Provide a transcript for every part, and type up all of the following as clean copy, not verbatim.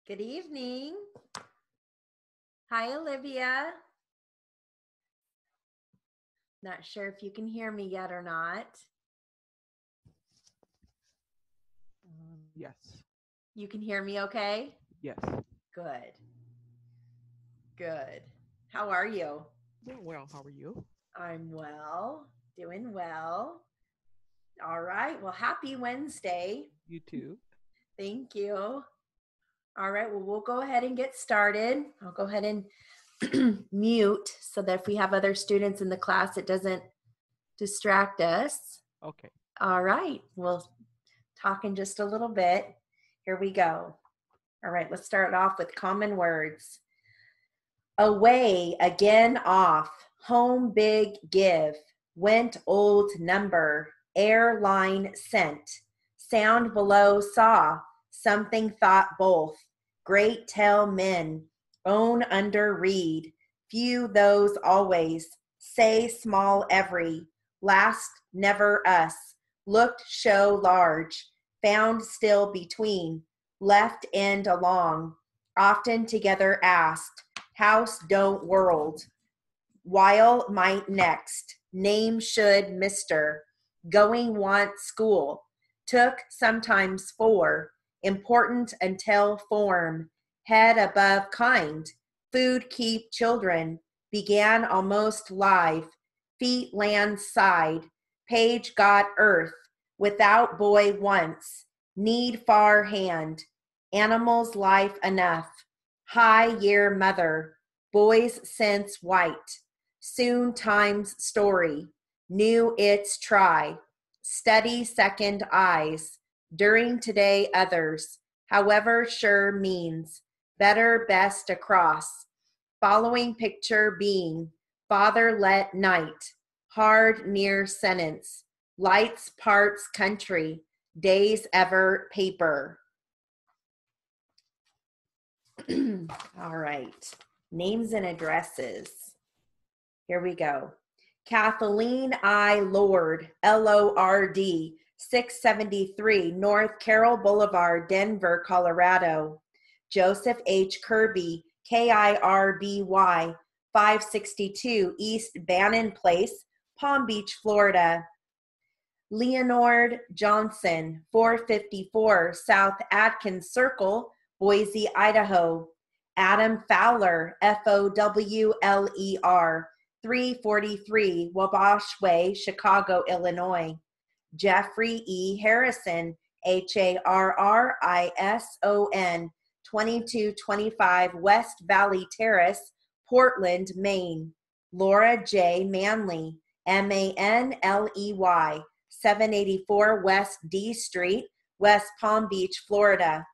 Good evening. Hi, Olivia. Not sure if you can hear me yet or not. Yes. You can hear me okay? Yes. Good. Good. How are you? Doing well. How are you? I'm well, doing well. All right. Well, happy Wednesday. You too. Thank you. All right. Well, we'll go ahead and get started. I'll go ahead and mute so that if we have other students in the class, it doesn't distract us. Okay. All right. We'll talk in just a little bit. Here we go. All right. Let's start off with common words. Away, again, off, home, big, give, went, old, number, airline, sent, sound below, saw, something, thought, both, great, tell, men, own, under, read, few, those, always, say, small, every, last, never, us, looked, show, large, found, still, between, left, end, along, often, together, asked, house, don't, world, while, might, next, name, should, Mr., going, want, school, took, sometimes, for, important, until, form, head, above, kind, food, keep, children, began, almost, live, feet, land, side, page, got, earth, without, boy, once, need, far, hand, animals, life, enough, high, year, mother, boys, since, white, soon, times, story, new, its, try, study, second, eyes, during, today, others, however, sure, means, better, best, across, following, picture, being, father, let, night, hard, near, sentence, lights, parts, country, days, ever, paper. All right. Names and addresses. Here we go. Kathleen I. Lord, Lord, 673 North Carroll Boulevard, Denver, Colorado. Joseph H. Kirby, Kirby, 562 East Bannon Place, Palm Beach, Florida. Leonard Johnson, 454 South Atkins Circle, Boise, Idaho. Adam Fowler, Fowler, 343 Wabash Way, Chicago, Illinois. Jeffrey E. Harrison, Harrison, 2225 West Valley Terrace, Portland, Maine. Laura J. Manley, Manley, 784 West D Street, West Palm Beach, Florida.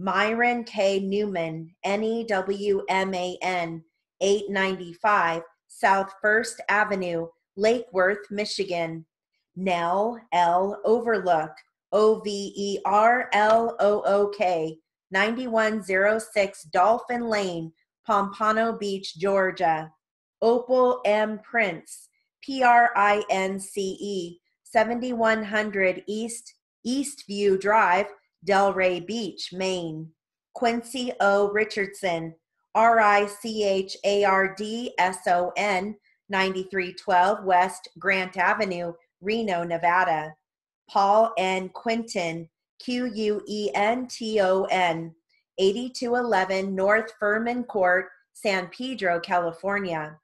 Myron K. Newman, Newman, 895 South First Avenue, Lake Worth, Michigan. Nell L. Overlook, Overlook, 9106 Dolphin Lane, Pompano Beach, Georgia. Opal M. Prince, Prince, 7100 Eastview Drive, Delray Beach, Maine. Quincy O. Richardson, Richardson, 9312 West Grant Avenue, Reno, Nevada. Paul N. Quinton, Quenton, 8211 North Furman Court, San Pedro, California.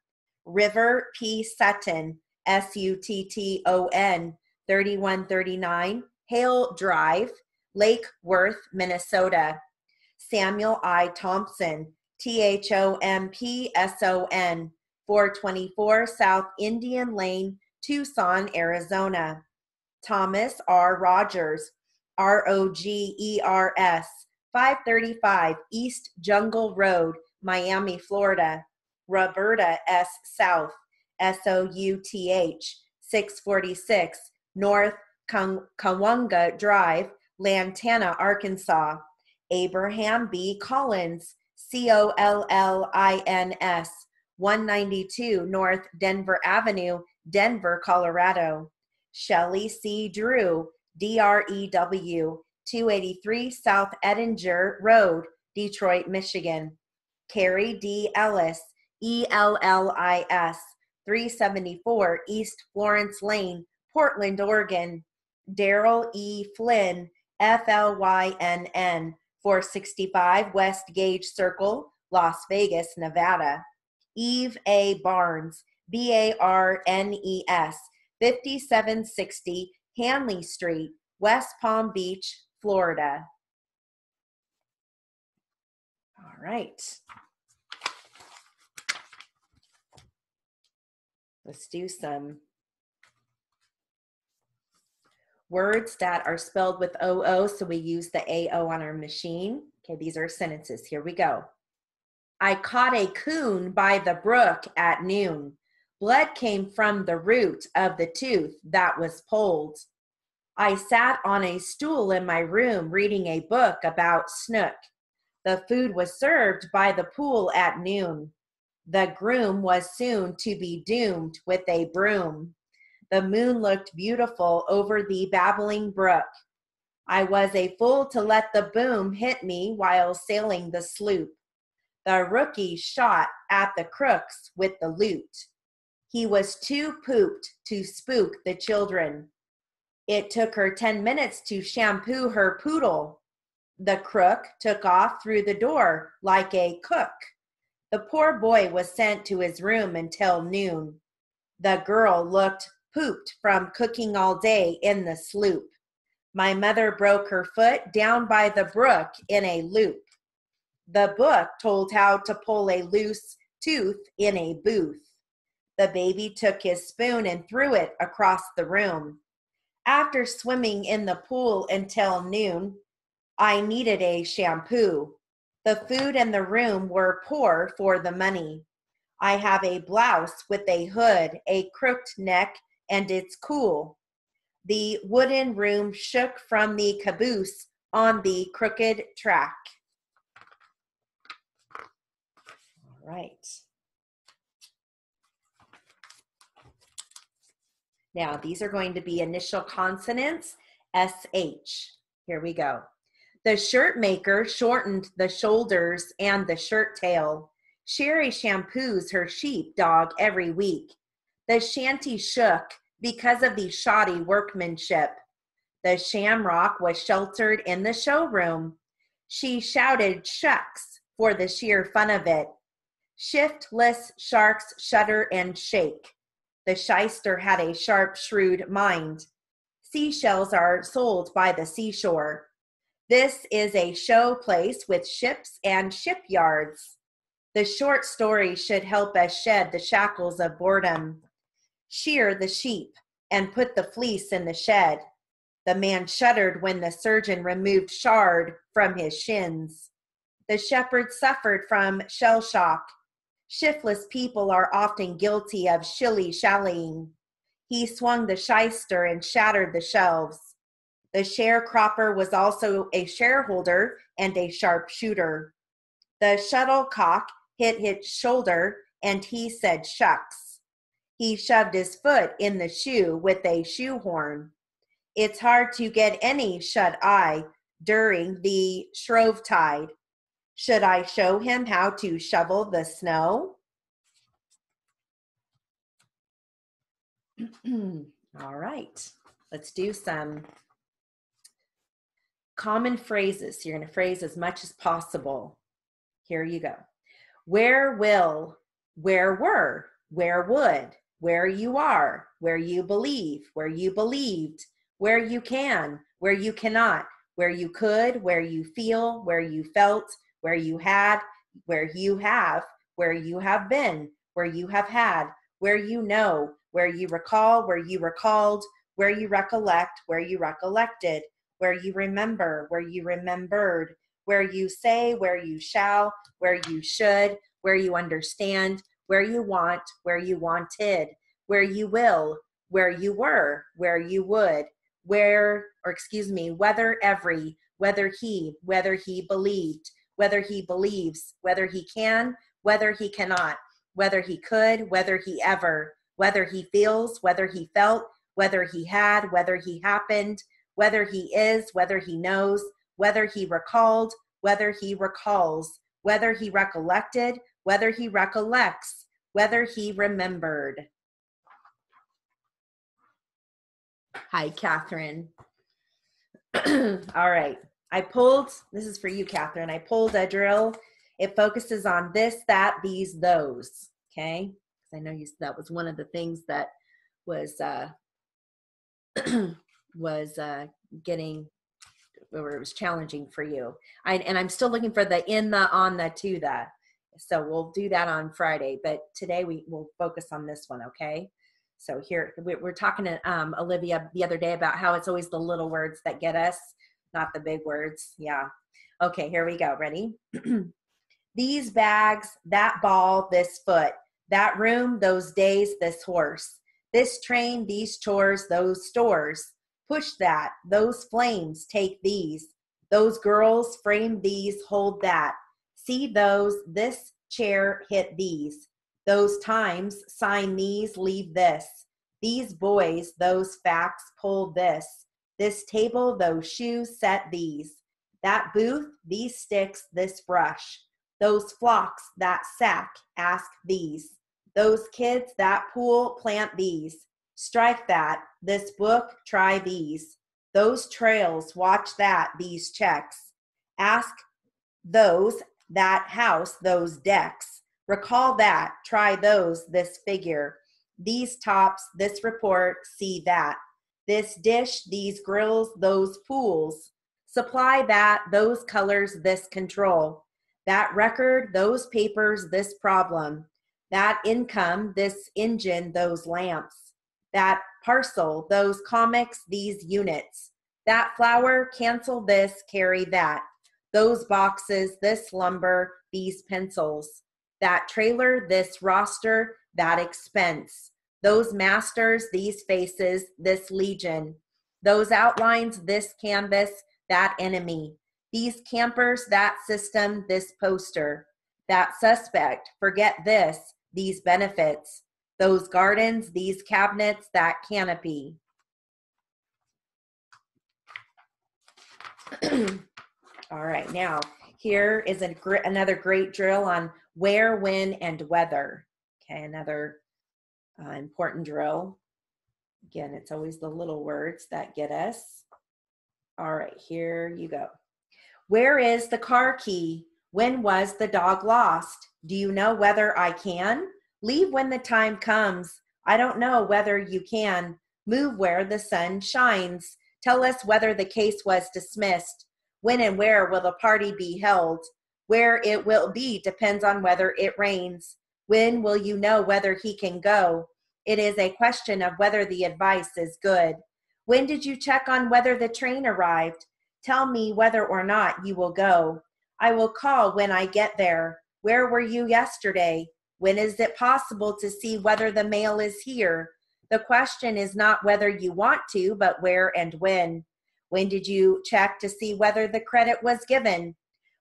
River P. Sutton, Sutton, 3139 Hale Drive, Lake Worth, Minnesota. Samuel I. Thompson, Thompson, 424 South Indian Lane, Tucson, Arizona. Thomas R. Rogers, Rogers, 535 East Jungle Road, Miami, Florida. Roberta S. South, South, 646 North Kawunga Drive, Lantana, Arkansas. Abraham B. Collins, Collins, 192 North Denver Avenue, Denver, Colorado. Shelley C. Drew, Drew, 283 South Edinger Road, Detroit, Michigan. Carrie D. Ellis, ELLIS, 374 East Florence Lane, Portland, Oregon. Daryl E. Flynn, FLYNN, 465 West Gage Circle, Las Vegas, Nevada. Eve A. Barnes, BARNES, 5760 Hanley Street, West Palm Beach, Florida. All right. Let's do some words that are spelled with OO, so we use the AO on our machine. Okay, these are sentences. Here we go. I caught a coon by the brook at noon. Blood came from the root of the tooth that was pulled. I sat on a stool in my room reading a book about snook. The food was served by the pool at noon. The groom was soon to be doomed with a broom. The moon looked beautiful over the babbling brook. I was a fool to let the boom hit me while sailing the sloop. The rookie shot at the crooks with the loot. He was too pooped to spook the children. It took her 10 minutes to shampoo her poodle. The crook took off through the door like a cook. The poor boy was sent to his room until noon. The girl looked pooped from cooking all day in the sloop. My mother broke her foot down by the brook in a loop. The book told how to pull a loose tooth in a booth. The baby took his spoon and threw it across the room. After swimming in the pool until noon, I needed a shampoo. The food and the room were poor for the money. I have a blouse with a hood, a crooked neck, and it's cool. The wooden room shook from the caboose on the crooked track. All right. Now, these are going to be initial consonants, SH. Here we go. The shirt maker shortened the shoulders and the shirt tail. Sherry shampoos her sheep dog every week. The shanty shook because of the shoddy workmanship. The shamrock was sheltered in the showroom. She shouted shucks for the sheer fun of it. Shiftless sharks shudder and shake. The shyster had a sharp, shrewd mind. Seashells are sold by the seashore. This is a show place with ships and shipyards. The short story should help us shed the shackles of boredom. Shear the sheep and put the fleece in the shed. The man shuddered when the surgeon removed shard from his shins. The shepherd suffered from shell shock. Shiftless people are often guilty of shilly-shallying. He swung the shyster and shattered the shelves. The sharecropper was also a shareholder and a sharpshooter. The shuttlecock hit his shoulder and he said shucks. He shoved his foot in the shoe with a shoehorn. It's hard to get any shut-eye during the Shrovetide. Should I show him how to shovel the snow? All right, let's do some common phrases. You're going to phrase as much as possible. Here you go. Where will, where were, where would, where you are, where you believe, where you believed, where you can, where you cannot, where you could, where you feel, where you felt, where you had, where you have been, where you have had, where you know, where you recall, where you recalled, where you recollect, where you recollected, where you remember, where you remembered, where you say, where you shall, where you should, where you understand, where you want, where you wanted, where you will, where you were, where you would, whether every, whether he believed, whether he believes, whether he can, whether he cannot, whether he could, whether he ever, whether he feels, whether he felt, whether he had, whether he happened, whether he is, whether he knows, whether he recalled, whether he recalls, whether he recollected, whether he recollects, whether he remembered. Hi, Catherine. All right. I pulled, this is for you, Catherine. I pulled a drill. It focuses on this, that, these, those. Okay? I know that was one of the things that was getting, or it was challenging for you. And I'm still looking for the in, the, on, the, to, the. So we'll do that on Friday. But today we will focus on this one, okay? So here, we're talking to Olivia the other day about how it's always the little words that get us, not the big words. Yeah. Okay, here we go. Ready? These bags, that ball, this foot, that room, those days, this horse, this train, these chores, those stores. Push that, those flames, take these. Those girls, frame these, hold that. See those, this chair, hit these. Those times, sign these, leave this. These boys, those facts, pull this. This table, those shoes, set these. That booth, these sticks, this brush. Those flocks, that sack, ask these. Those kids, that pool, plant these. Strike that, this book, try these. Those trails, watch that, these checks. Ask those, that house, those decks. Recall that, try those, this figure. These tops, this report, see that. This dish, these grills, those pools. Supply that, those colors, this control. That record, those papers, this problem. That income, this engine, those lamps. That parcel, those comics, these units. That flower, cancel this, carry that. Those boxes, this lumber, these pencils. That trailer, this roster, that expense. Those masters, these faces, this legion. Those outlines, this canvas, that enemy. These campers, that system, this poster. That suspect, forget this, these benefits. Those gardens, these cabinets, that canopy. All right, now here is another great drill on where, when, and whether. Okay, another important drill. Again, it's always the little words that get us. All right, here you go. Where is the car key? When was the dog lost? Do you know whether I can? Leave when the time comes. I don't know whether you can. Move where the sun shines. Tell us whether the case was dismissed. When and where will the party be held? Where it will be depends on whether it rains. When will you know whether he can go? It is a question of whether the advice is good. When did you check on whether the train arrived? Tell me whether or not you will go. I will call when I get there. Where were you yesterday? When is it possible to see whether the mail is here? The question is not whether you want to, but where and when. When did you check to see whether the credit was given?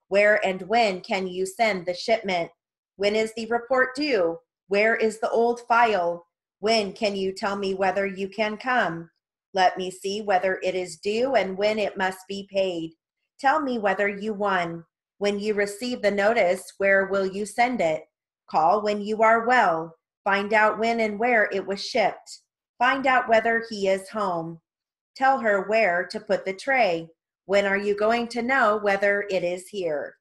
Where and when can you send the shipment? When is the report due? Where is the old file? When can you tell me whether you can come? Let me see whether it is due and when it must be paid. Tell me whether you won. When you receive the notice, where will you send it? Call when you are well. Find out when and where it was shipped. Find out whether he is home. Tell her where to put the tray. When are you going to know whether it is here?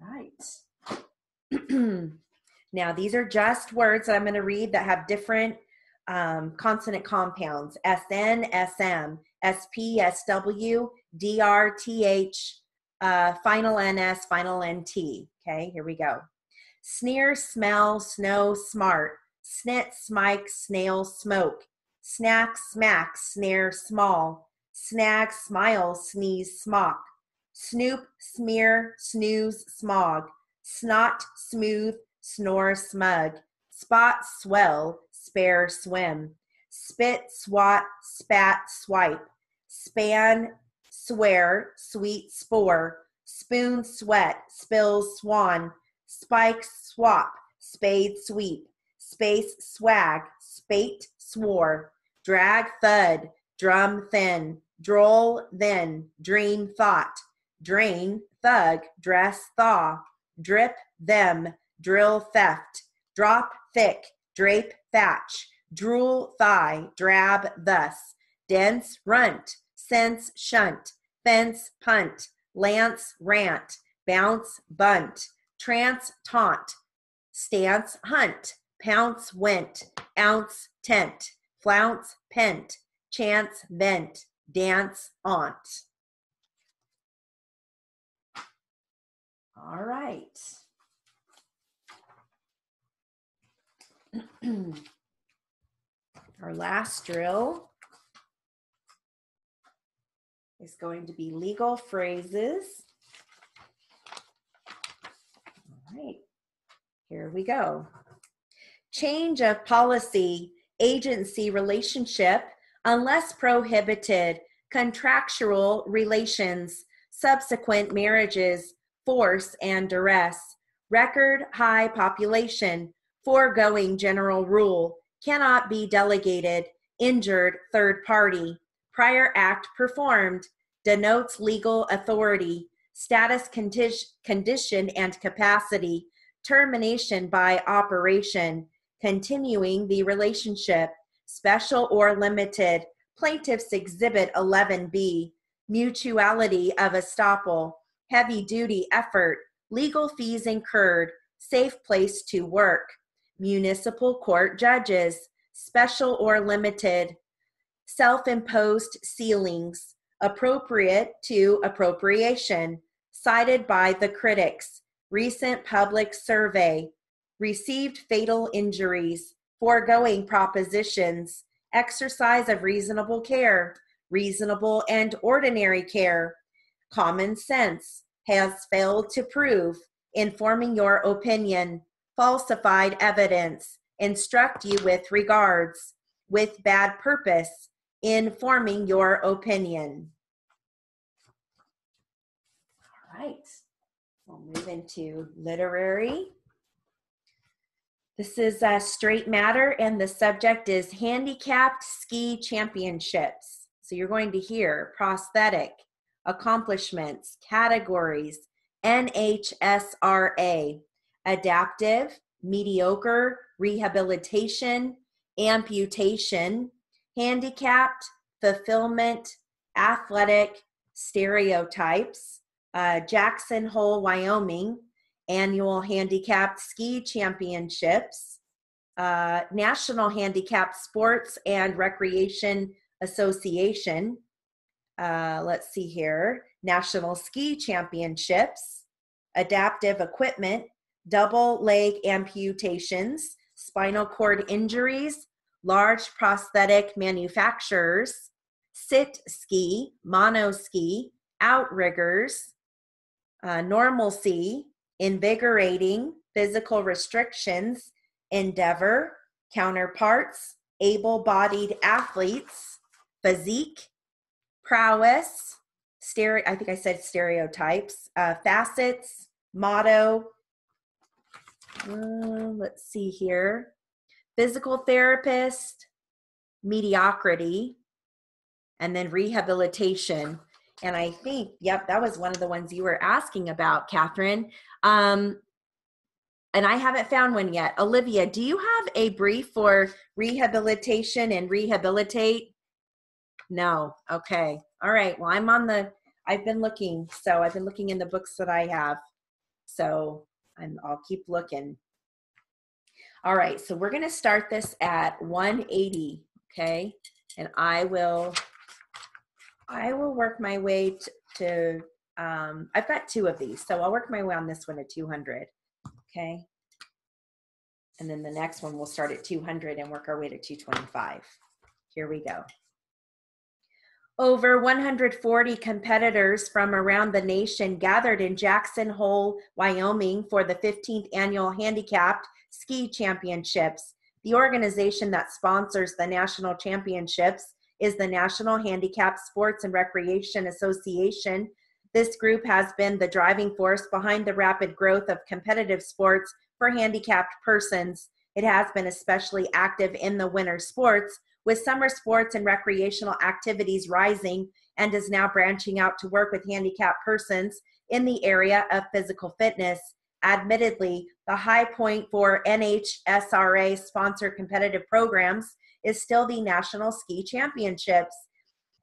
All right. Now, these are just words that I'm going to read that have different consonant compounds. SN, SM, SP, SW, DR, TH, final NS, final NT. Okay, here we go. Sneer, smell, snow, smart. Snit, smike, snail, smoke. Snack, smack, snare, small. Snag, smile, sneeze, smock. Snoop, smear, snooze, smog. Snot, smooth, snore, smug. Spot, swell, spare, swim. Spit, swat, spat, swipe. Span, swear, sweet, spore. Spoon, sweat, spills, swan. Spike, swap, spade, sweep. Space, swag, spate, swore. Drag, thud, drum, thin. droll, then, dream, thought, drain, thug, dress, thaw, drip, them, drill, theft, drop, thick, drape, thatch, drool, thigh, drab, thus, dense, runt, sense, shunt, fence, punt, lance, rant, bounce, bunt, trance, taunt, stance, hunt, pounce, went, ounce, tent, flounce, pent, chance, vent, dance, aunt. All right. Our last drill is going to be legal phrases. All right, here we go. Change of policy, agency relationship, unless prohibited, contractual relations, subsequent marriages, force and duress, record high population, foregoing general rule, cannot be delegated, injured third party, prior act performed, denotes legal authority, status, condition and capacity, termination by operation, continuing the relationship, special or limited, plaintiff's exhibit 11B, mutuality of estoppel, heavy duty effort, legal fees incurred, safe place to work, municipal court judges, special or limited, self-imposed ceilings, appropriate to appropriation, cited by the critics, recent public survey, received fatal injuries, foregoing propositions, exercise of reasonable care, reasonable and ordinary care, common sense, has failed to prove, informing your opinion, falsified evidence, instruct you with regards, with bad purpose, informing your opinion. All right, we'll move into literary. This is a straight matter, and the subject is Handicapped Ski Championships. So you're going to hear prosthetic, accomplishments, categories, NHSRA, adaptive, mediocre, rehabilitation, amputation, handicapped, fulfillment, athletic, stereotypes, Jackson Hole, Wyoming, annual Handicapped Ski Championships, National Handicapped Sports and Recreation Association, let's see here, National Ski Championships, adaptive equipment, double leg amputations, spinal cord injuries, large prosthetic manufacturers, sit ski, mono ski, outriggers, normalcy, invigorating, physical restrictions, endeavor, counterparts, able-bodied athletes, physique, prowess, I think I said stereotypes, facets, motto, let's see here, physical therapist, mediocrity, and then rehabilitation. And I think, yep, that was one of the ones you were asking about, Catherine. And I haven't found one yet. Olivia, do you have a brief for rehabilitation and rehabilitate? No. Okay. All right. Well, I've been looking. So I've been looking in the books that I have. So I'll keep looking. All right. So we're going to start this at 180. Okay. And I will work my way to I've got two of these. So I'll work my way on this one at 200. Okay. And then the next one we'll start at 200 and work our way to 225. Here we go. Over 140 competitors from around the nation gathered in Jackson Hole, Wyoming for the 15th annual Handicapped Ski Championships. The organization that sponsors the national championships is the National Handicapped Sports and Recreation Association. This group has been the driving force behind the rapid growth of competitive sports for handicapped persons. It has been especially active in the winter sports, with summer sports and recreational activities rising and is now branching out to work with handicapped persons in the area of physical fitness. Admittedly, the high point for NHSRA sponsored competitive programs is still the National Ski Championships.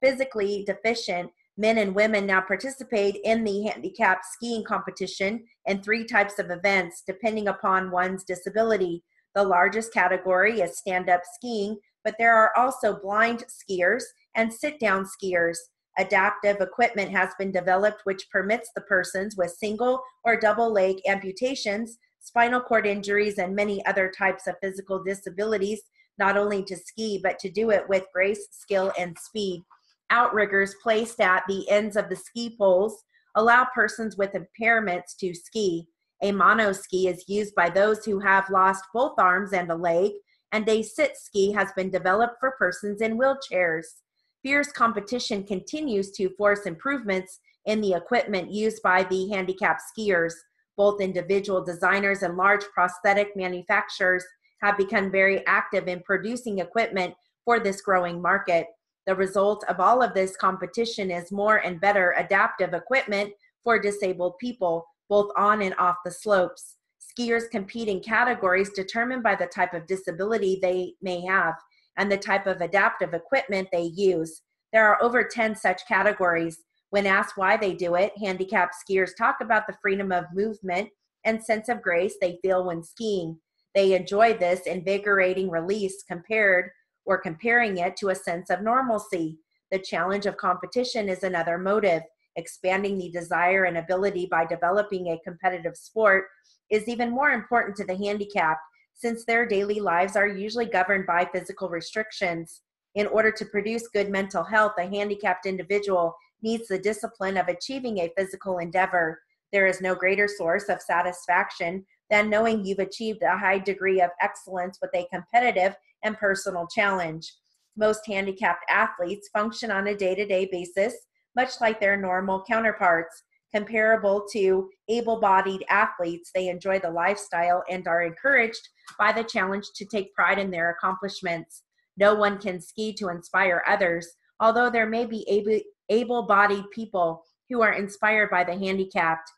Physically deficient men and women now participate in the handicapped skiing competition in 3 types of events, depending upon one's disability. The largest category is stand-up skiing, but there are also blind skiers and sit-down skiers. Adaptive equipment has been developed which permits the persons with single or double leg amputations, spinal cord injuries, and many other types of physical disabilities not only to ski, but to do it with grace, skill, and speed. Outriggers placed at the ends of the ski poles allow persons with impairments to ski. A monoski is used by those who have lost both arms and a leg, and a sit ski has been developed for persons in wheelchairs. Fierce competition continues to force improvements in the equipment used by the handicapped skiers. Both individual designers and large prosthetic manufacturers have become very active in producing equipment for this growing market. The result of all of this competition is more and better adaptive equipment for disabled people, both on and off the slopes. Skiers compete in categories determined by the type of disability they may have and the type of adaptive equipment they use. There are over 10 such categories. When asked why they do it, handicapped skiers talk about the freedom of movement and sense of grace they feel when skiing. They enjoy this invigorating release comparing it to a sense of normalcy. The challenge of competition is another motive. Expanding the desire and ability by developing a competitive sport is even more important to the handicapped, since their daily lives are usually governed by physical restrictions. In order to produce good mental health, a handicapped individual needs the discipline of achieving a physical endeavor. There is no greater source of satisfaction than knowing you've achieved a high degree of excellence with a competitive and personal challenge. Most handicapped athletes function on a day-to-day basis, much like their normal counterparts. Comparable to able-bodied athletes, they enjoy the lifestyle and are encouraged by the challenge to take pride in their accomplishments. No one can ski to inspire others, although there may be able-bodied people who are inspired by the handicapped.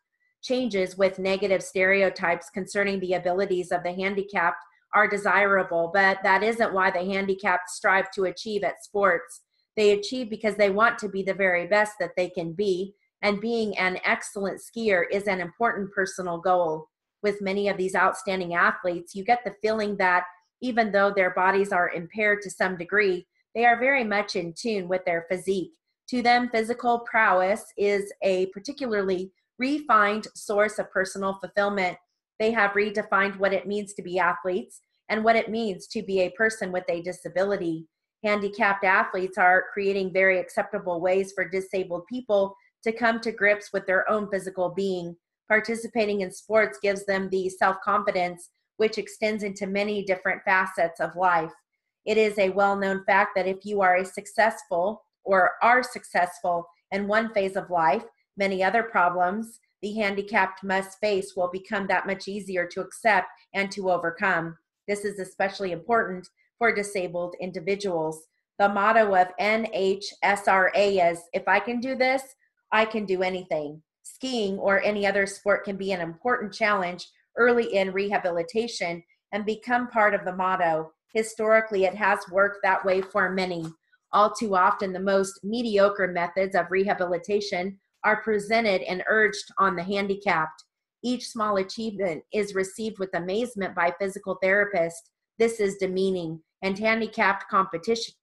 Changes with negative stereotypes concerning the abilities of the handicapped are desirable, but that isn't why the handicapped strive to achieve at sports. They achieve because they want to be the very best that they can be, and being an excellent skier is an important personal goal. With many of these outstanding athletes, you get the feeling that even though their bodies are impaired to some degree, they are very much in tune with their physique. To them, physical prowess is a particularly refined source of personal fulfillment. They have redefined what it means to be athletes and what it means to be a person with a disability. Handicapped athletes are creating very acceptable ways for disabled people to come to grips with their own physical being. Participating in sports gives them the self-confidence which extends into many different facets of life. It is a well-known fact that if you are successful in one phase of life, many other problems the handicapped must face will become that much easier to accept and to overcome. This is especially important for disabled individuals. The motto of NHSRA is, if I can do this, I can do anything. Skiing or any other sport can be an important challenge early in rehabilitation and become part of the motto. Historically, it has worked that way for many. All too often, the most mediocre methods of rehabilitation are presented and urged on the handicapped. Each small achievement is received with amazement by physical therapists. This is demeaning, and handicapped competition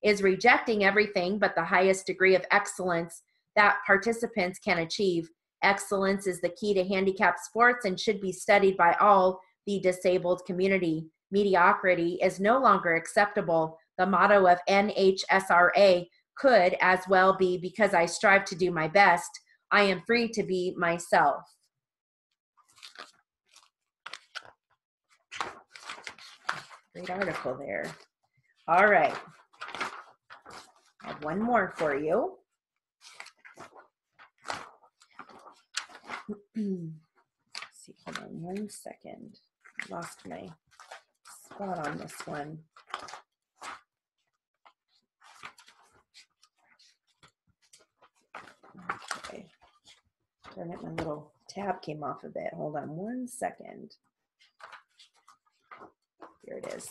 is rejecting everything but the highest degree of excellence that participants can achieve. Excellence is the key to handicapped sports and should be studied by all the disabled community. Mediocrity is no longer acceptable. The motto of NHSRA could as well be, because I strive to do my best, I am free to be myself. Great article there. All right. I have one more for you. Let's see, hold on 1 second. I lost my spot on this one. Darn it, my little tab came off of it. Hold on one second. Here it is.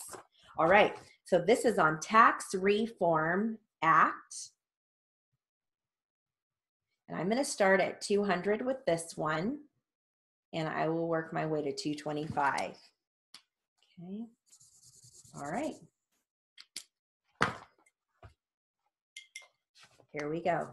All right, so this is on Tax Reform Act. And I'm going to start at 200 with this one, and I will work my way to 225. Okay, all right. Here we go.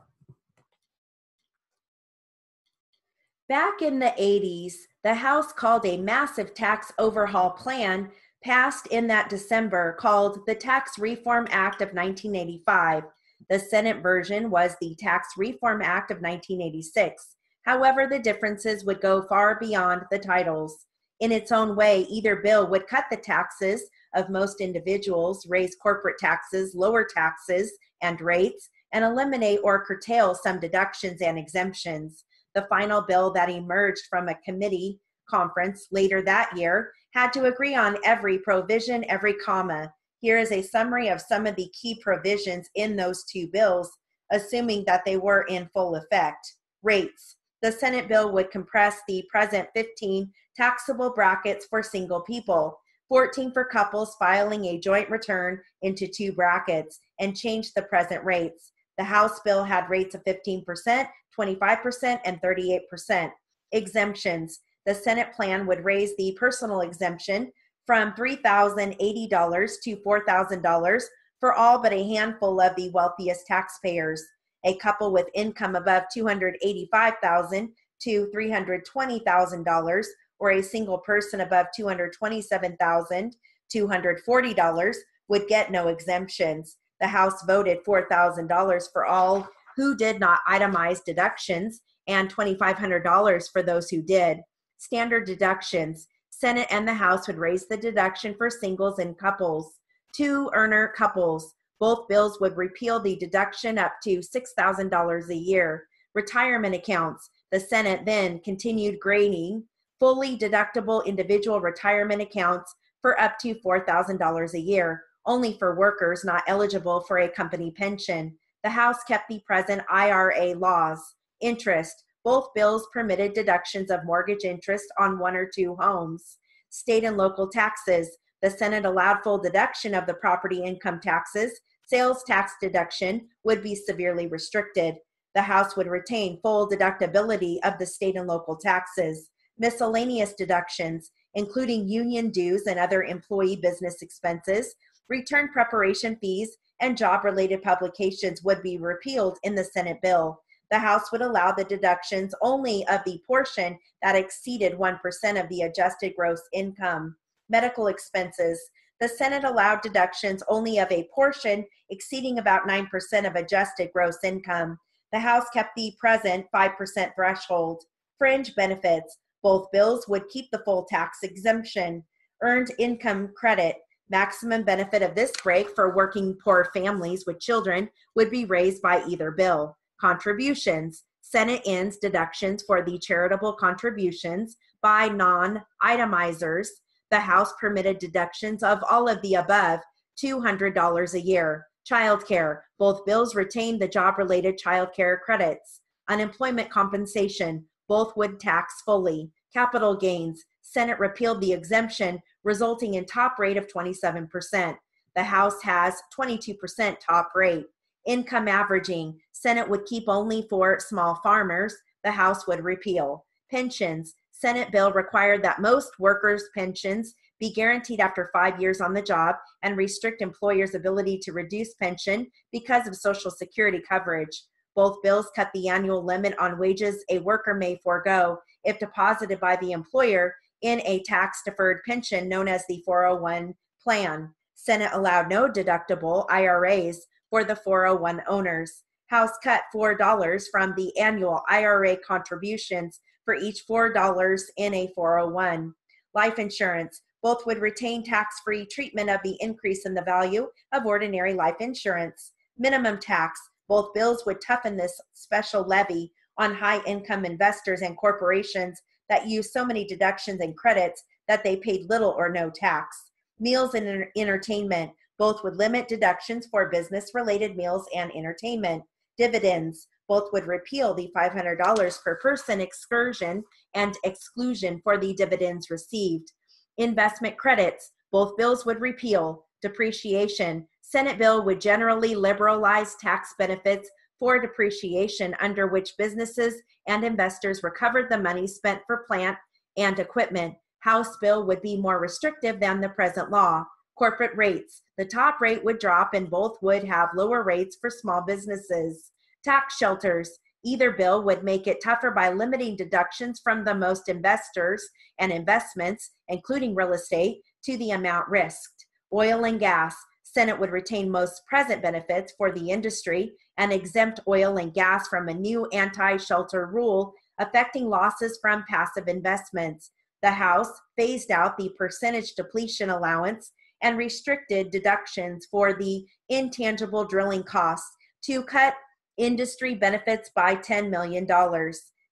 Back in the 80s, the House called a massive tax overhaul plan passed in that December called the Tax Reform Act of 1985. The Senate version was the Tax Reform Act of 1986. However, the differences would go far beyond the titles. In its own way, either bill would cut the taxes of most individuals, raise corporate taxes, lower taxes and rates, and eliminate or curtail some deductions and exemptions. The final bill that emerged from a committee conference later that year had to agree on every provision, every comma. Here is a summary of some of the key provisions in those two bills, assuming that they were in full effect. Rates. The Senate bill would compress the present 15 taxable brackets for single people, 14 for couples filing a joint return into 2 brackets, and change the present rates. The House bill had rates of 15%, 25%, and 38%. Exemptions. The Senate plan would raise the personal exemption from $3,080 to $4,000 for all but a handful of the wealthiest taxpayers. A couple with income above $285,000 to $320,000, or a single person above $227,240 would get no exemptions. The House voted $4,000 for all who did not itemize deductions and $2,500 for those who did. Standard deductions. Senate and the House would raise the deduction for singles and couples. 2-earner couples. Both bills would repeal the deduction up to $6,000 a year. Retirement accounts. The Senate then continued grading fully deductible individual retirement accounts for up to $4,000 a year, only for workers not eligible for a company pension. The House kept the present IRA laws. Interest. Both bills permitted deductions of mortgage interest on 1 or 2 homes. State and local taxes. The Senate allowed full deduction of the property income taxes. Sales tax deduction would be severely restricted. The House would retain full deductibility of the state and local taxes. Miscellaneous deductions, including union dues and other employee business expenses, return preparation fees, and job-related publications would be repealed in the Senate bill. The House would allow the deductions only of the portion that exceeded 1% of the adjusted gross income. Medical expenses. The Senate allowed deductions only of a portion exceeding about 9% of adjusted gross income. The House kept the present 5% threshold. Fringe benefits. Both bills would keep the full tax exemption. Earned income credit. Maximum benefit of this break for working poor families with children would be raised by either bill. Contributions. Senate ends deductions for the charitable contributions by non-itemizers. The House permitted deductions of all of the above, $200 a year. Child care. Both bills retained the job-related child care credits. Unemployment compensation. Both would tax fully. Capital gains. Senate repealed the exemption, resulting in top rate of 27%. The House has 22% top rate. Income averaging. Senate would keep only for small farmers. The House would repeal. Pensions. Senate bill required that most workers' pensions be guaranteed after 5 years on the job and restrict employers' ability to reduce pension because of Social Security coverage. Both bills cut the annual limit on wages a worker may forego if deposited by the employer in a tax-deferred pension known as the 401 plan. Senate allowed no deductible IRAs for the 401 owners. House cut $4 from the annual IRA contributions for each $4 in a 401. Life insurance. Both would retain tax-free treatment of the increase in the value of ordinary life insurance. Minimum tax. Both bills would toughen this special levy on high-income investors and corporations that use so many deductions and credits that they paid little or no tax. Meals and entertainment. Both would limit deductions for business-related meals and entertainment. Dividends. both would repeal the $500 per person excursion and exclusion for the dividends received. Investment credits, both bills would repeal. Depreciation, Senate bill would generally liberalize tax benefits for depreciation under which businesses and investors recovered the money spent for plant and equipment. House bill would be more restrictive than the present law. Corporate rates, the top rate would drop and both would have lower rates for small businesses. Tax shelters, either bill would make it tougher by limiting deductions from the most investors and investments, including real estate, to the amount risked. Oil and gas, Senate would retain most present benefits for the industry and exempt oil and gas from a new anti-shelter rule affecting losses from passive investments. The House phased out the percentage depletion allowance and restricted deductions for the intangible drilling costs to cut industry benefits by $10 million.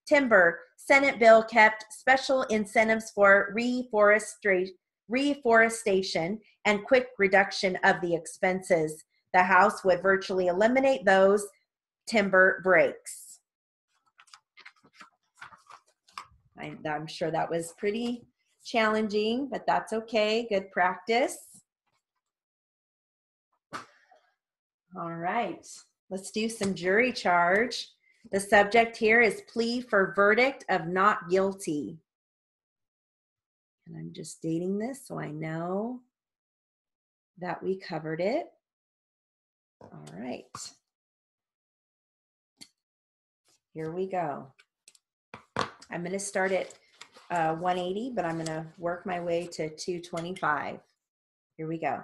Timber, Senate bill kept special incentives for reforestation and quick reduction of the expenses. The House would virtually eliminate those timber breaks. I'm sure that was pretty challenging, but that's okay. Good practice. All right, let's do some jury charge. The subject here is plea for verdict of not guilty. And I'm just dating this so I know that we covered it. All right. Here we go. I'm going to start at 180, but I'm going to work my way to 225. Here we go.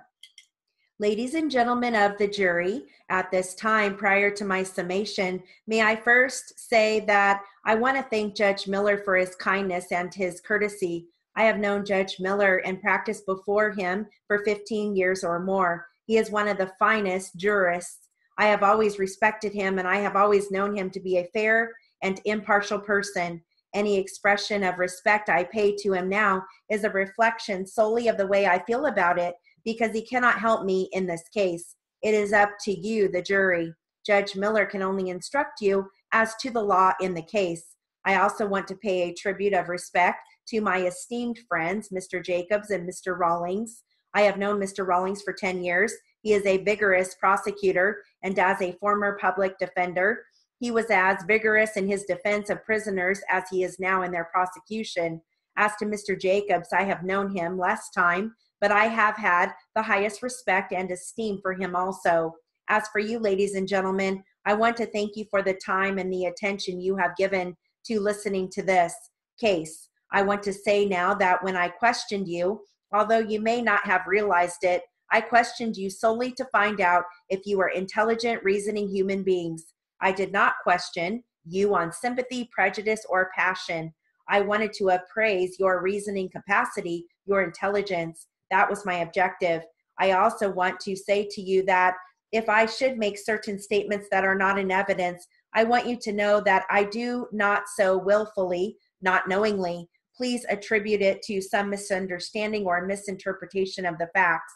Ladies and gentlemen of the jury, at this time prior to my summation, may I first say that I want to thank Judge Miller for his kindness and his courtesy. I have known Judge Miller and practiced before him for 15 years or more. He is one of the finest jurists. I have always respected him, and I have always known him to be a fair and impartial person. Any expression of respect I pay to him now is a reflection solely of the way I feel about it, because he cannot help me in this case. It is up to you, the jury. Judge Miller can only instruct you as to the law in the case. I also want to pay a tribute of respect to my esteemed friends, Mr. Jacobs and Mr. Rawlings. I have known Mr. Rawlings for 10 years. He is a vigorous prosecutor, and as a former public defender, he was as vigorous in his defense of prisoners as he is now in their prosecution. As to Mr. Jacobs, I have known him less time, but I have had the highest respect and esteem for him also. As for you, ladies and gentlemen, I want to thank you for the time and the attention you have given to listening to this case. I want to say now that when I questioned you, although you may not have realized it, I questioned you solely to find out if you were intelligent, reasoning human beings. I did not question you on sympathy, prejudice, or passion. I wanted to appraise your reasoning capacity, your intelligence. That was my objective. I also want to say to you that if I should make certain statements that are not in evidence, I want you to know that I do not so willfully, not knowingly. Please attribute it to some misunderstanding or misinterpretation of the facts.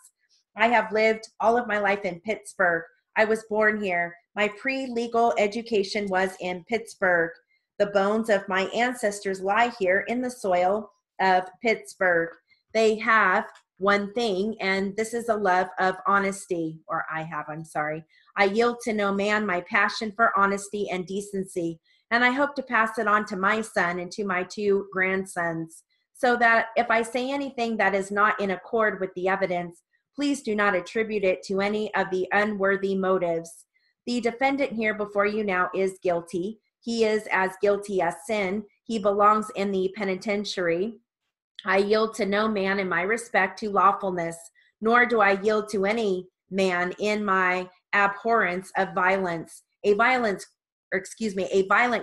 I have lived all of my life in Pittsburgh. I was born here. My pre-legal education was in Pittsburgh. The bones of my ancestors lie here in the soil of Pittsburgh. They have one thing, and this is a love of honesty, or I'm sorry. I yield to no man my passion for honesty and decency, and I hope to pass it on to my son and to my 2 grandsons, so that if I say anything that is not in accord with the evidence, please do not attribute it to any of the unworthy motives. The defendant here before you now is guilty. He is as guilty as sin. He belongs in the penitentiary. I yield to no man in my respect to lawfulness, nor do I yield to any man in my abhorrence of violence. A violent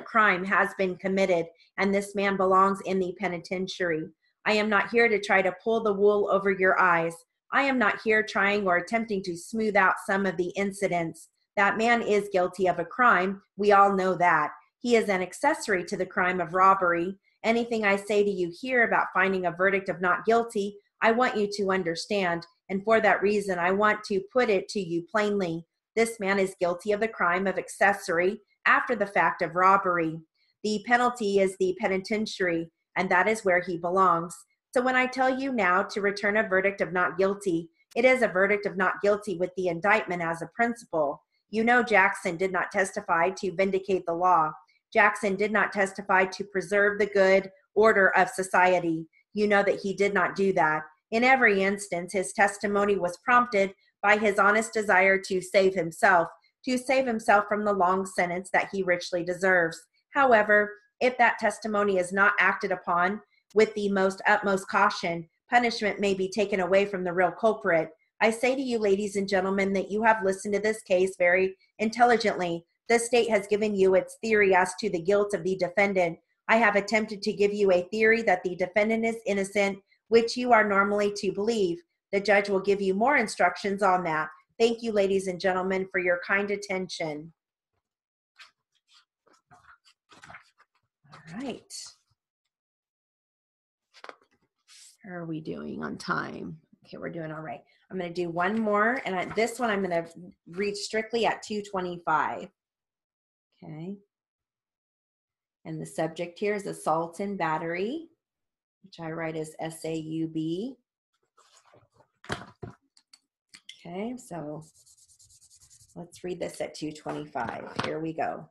crime has been committed, and this man belongs in the penitentiary. I am not here to try to pull the wool over your eyes. I am not here trying or attempting to smooth out some of the incidents. That man is guilty of a crime. We all know that. He is an accessory to the crime of robbery. Anything I say to you here about finding a verdict of not guilty, I want you to understand, and for that reason, I want to put it to you plainly. This man is guilty of the crime of accessory after the fact of robbery. The penalty is the penitentiary, and that is where he belongs. So when I tell you now to return a verdict of not guilty, it is a verdict of not guilty with the indictment as a principle. You know Jackson did not testify to vindicate the law. Jackson did not testify to preserve the good order of society. You know that he did not do that. In every instance, his testimony was prompted by his honest desire to save himself from the long sentence that he richly deserves. However, if that testimony is not acted upon with the utmost caution, punishment may be taken away from the real culprit. I say to you, ladies and gentlemen, that you have listened to this case very intelligently. The state has given you its theory as to the guilt of the defendant. I have attempted to give you a theory that the defendant is innocent, which you are normally to believe. The judge will give you more instructions on that. Thank you, ladies and gentlemen, for your kind attention. All right. How are we doing on time? Okay, we're doing all right. I'm going to do one more, and this one I'm going to read strictly at 225. Okay. And the subject here is assault and battery, which I write as SAUB. Okay, so let's read this at 225. Here we go.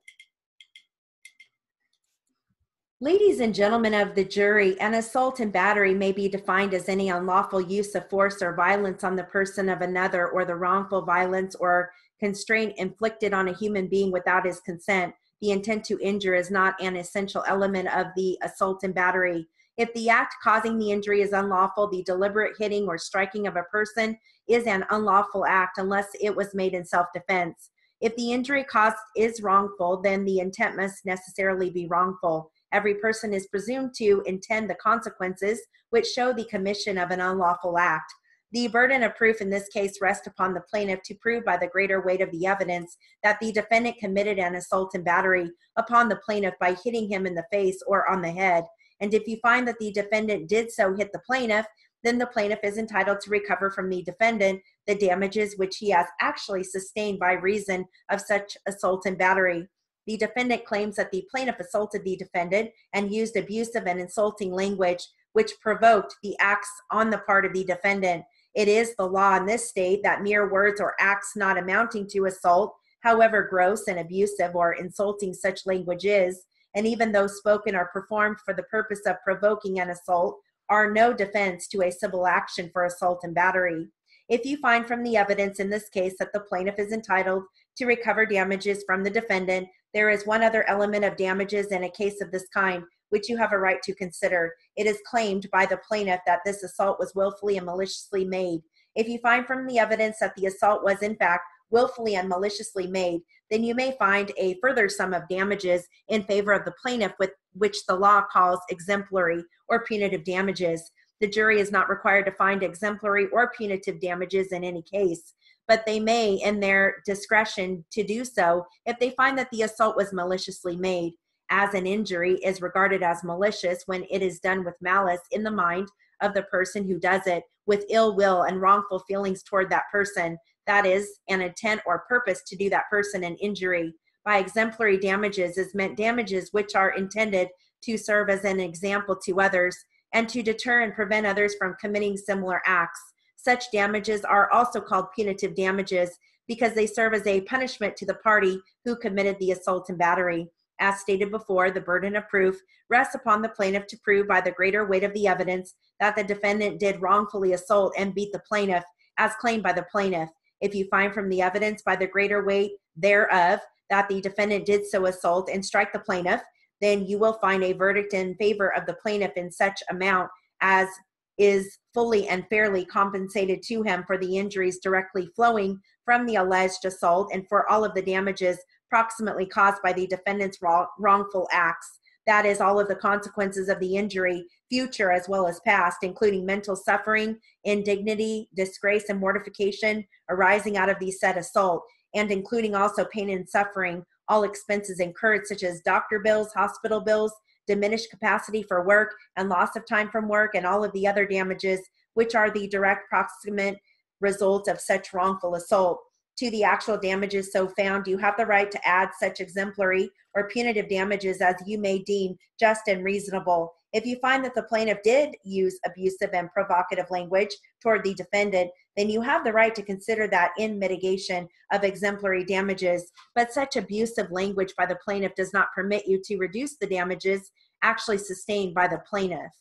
Ladies and gentlemen of the jury, an assault and battery may be defined as any unlawful use of force or violence on the person of another, or the wrongful violence or constraint inflicted on a human being without his consent. The intent to injure is not an essential element of the assault and battery. If the act causing the injury is unlawful, the deliberate hitting or striking of a person is an unlawful act unless it was made in self-defense. If the injury caused is wrongful, then the intent must necessarily be wrongful. Every person is presumed to intend the consequences which show the commission of an unlawful act. The burden of proof in this case rests upon the plaintiff to prove by the greater weight of the evidence that the defendant committed an assault and battery upon the plaintiff by hitting him in the face or on the head. And if you find that the defendant did so hit the plaintiff, then the plaintiff is entitled to recover from the defendant the damages which he has actually sustained by reason of such assault and battery. The defendant claims that the plaintiff assaulted the defendant and used abusive and insulting language which provoked the acts on the part of the defendant. It is the law in this state that mere words or acts not amounting to assault, however gross and abusive or insulting such language is, and even though spoken or performed for the purpose of provoking an assault, are no defense to a civil action for assault and battery. If you find from the evidence in this case that the plaintiff is entitled to recover damages from the defendant, there is one other element of damages in a case of this kind which you have a right to consider. It is claimed by the plaintiff that this assault was willfully and maliciously made. If you find from the evidence that the assault was in fact willfully and maliciously made, then you may find a further sum of damages in favor of the plaintiff, with which the law calls exemplary or punitive damages. The jury is not required to find exemplary or punitive damages in any case, but they may, in their discretion, to do so if they find that the assault was maliciously made, as an injury is regarded as malicious when it is done with malice in the mind of the person who does it, with ill will and wrongful feelings toward that person, that is, an intent or purpose to do that person an injury. By exemplary damages is meant damages which are intended to serve as an example to others and to deter and prevent others from committing similar acts. Such damages are also called punitive damages because they serve as a punishment to the party who committed the assault and battery. As stated before, the burden of proof rests upon the plaintiff to prove by the greater weight of the evidence that the defendant did wrongfully assault and beat the plaintiff, as claimed by the plaintiff. If you find from the evidence by the greater weight thereof that the defendant did so assault and strike the plaintiff, then you will find a verdict in favor of the plaintiff in such amount as is fully and fairly compensated to him for the injuries directly flowing from the alleged assault and for all of the damages proximately caused by the defendant's wrongful acts. That is, all of the consequences of the injury, future as well as past, including mental suffering, indignity, disgrace, and mortification arising out of the said assault, and including also pain and suffering, all expenses incurred such as doctor bills, hospital bills, diminished capacity for work, and loss of time from work, and all of the other damages which are the direct proximate result of such wrongful assault. to the actual damages so found, you have the right to add such exemplary or punitive damages as you may deem just and reasonable. If you find that the plaintiff did use abusive and provocative language toward the defendant, then you have the right to consider that in mitigation of exemplary damages. But such abusive language by the plaintiff does not permit you to reduce the damages actually sustained by the plaintiff.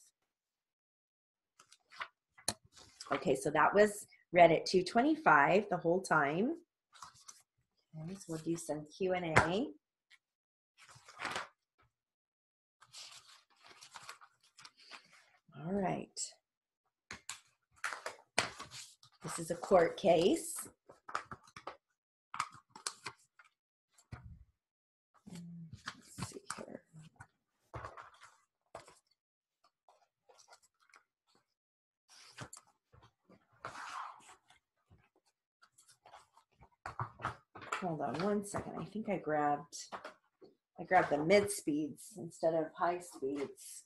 Okay, so that was read at 2:25 the whole time. Okay, so we'll do some Q&A. All right. This is a court case. Let's see here. Hold on one second. I think I grabbed the mid speeds instead of high speeds.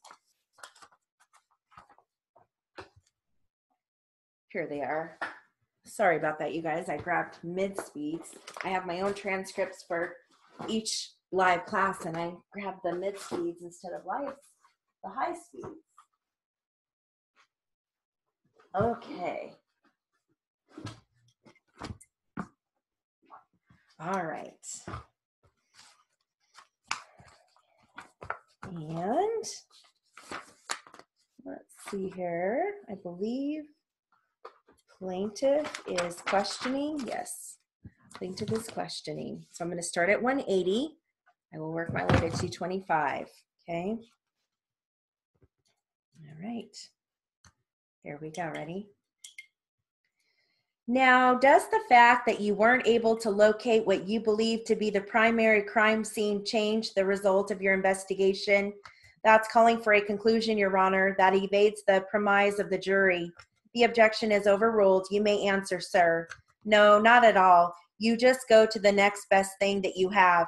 Here they are. Sorry about that, you guys. I grabbed mid speeds. I have my own transcripts for each live class, and I grabbed the mid speeds instead of the high speeds. Okay. All right. And let's see here. I believe plaintiff is questioning. Yes, plaintiff is questioning. So I'm going to start at 180. I will work my way to 225. Okay. All right. Here we go. Ready? Now, does the fact that you weren't able to locate what you believe to be the primary crime scene change the result of your investigation? That's calling for a conclusion, Your Honor, that evades the premise of the jury. The objection is overruled. You may answer, sir. No, not at all. You just go to the next best thing that you have.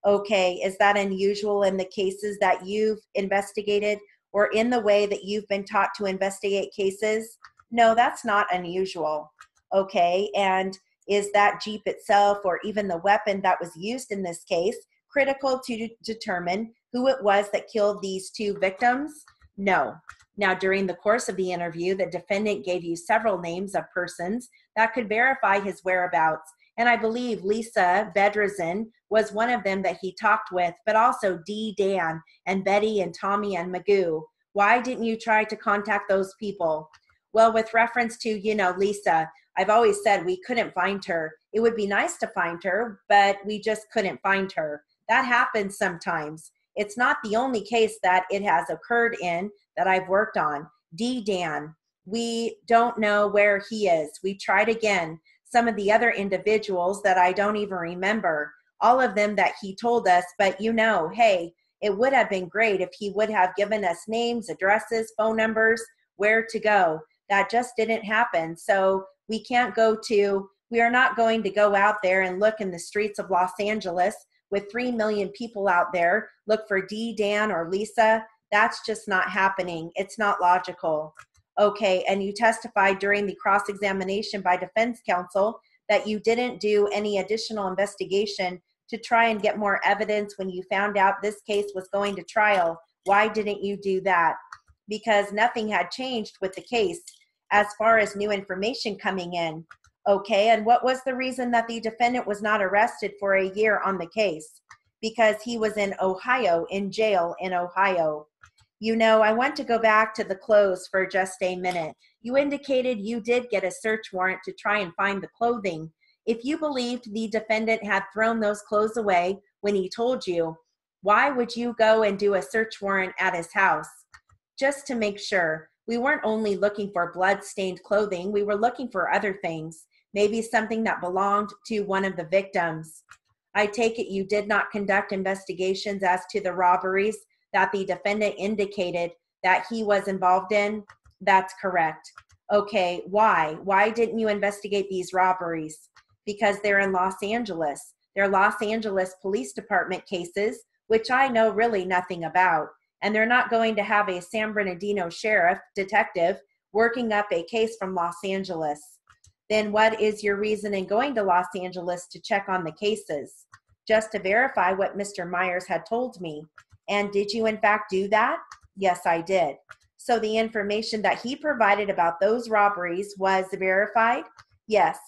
Okay, is that unusual in the cases that you've investigated or in the way that you've been taught to investigate cases? No, that's not unusual. Okay, and is that Jeep itself or even the weapon that was used in this case critical to determine who it was that killed these two victims? No. Now, during the course of the interview, the defendant gave you several names of persons that could verify his whereabouts, and I believe Lisa Bedrazin was one of them that he talked with, but also Dee Dan and Betty and Tommy and Magoo. Why didn't you try to contact those people? Well, with reference to, Lisa, I've always said we couldn't find her. It would be nice to find her, but we just couldn't find her. That happens sometimes. It's not the only case that it has occurred in that I've worked on. D. Dan, we don't know where he is. We tried again. Some of the other individuals that I don't even remember, all of them that he told us, but hey, it would have been great if he would have given us names, addresses, phone numbers, where to go. That just didn't happen. So we are not going to go out there and look in the streets of Los Angeles with 3 million people out there, look for D, Dan, or Lisa. That's just not happening. It's not logical. Okay, and you testified during the cross-examination by defense counsel that you didn't do any additional investigation to try and get more evidence when you found out this case was going to trial. Why didn't you do that? Because nothing had changed with the case as far as new information coming in. Okay, and what was the reason that the defendant was not arrested for a year on the case? Because he was in Ohio, in jail in Ohio. I want to go back to the clothes for just a minute. You indicated you did get a search warrant to try and find the clothing. If you believed the defendant had thrown those clothes away when he told you, why would you go and do a search warrant at his house? Just to make sure. We weren't only looking for blood-stained clothing, we were looking for other things, maybe something that belonged to one of the victims. I take it you did not conduct investigations as to the robberies that the defendant indicated that he was involved in? That's correct. Okay, why? Why didn't you investigate these robberies? Because they're in Los Angeles. They're Los Angeles Police Department cases, which I know really nothing about. And they're not going to have a San Bernardino sheriff detective working up a case from Los Angeles. Then what is your reason in going to Los Angeles to check on the cases? Just to verify what Mr. Myers had told me. And did you in fact do that? Yes, I did. So the information that he provided about those robberies was verified? Yes.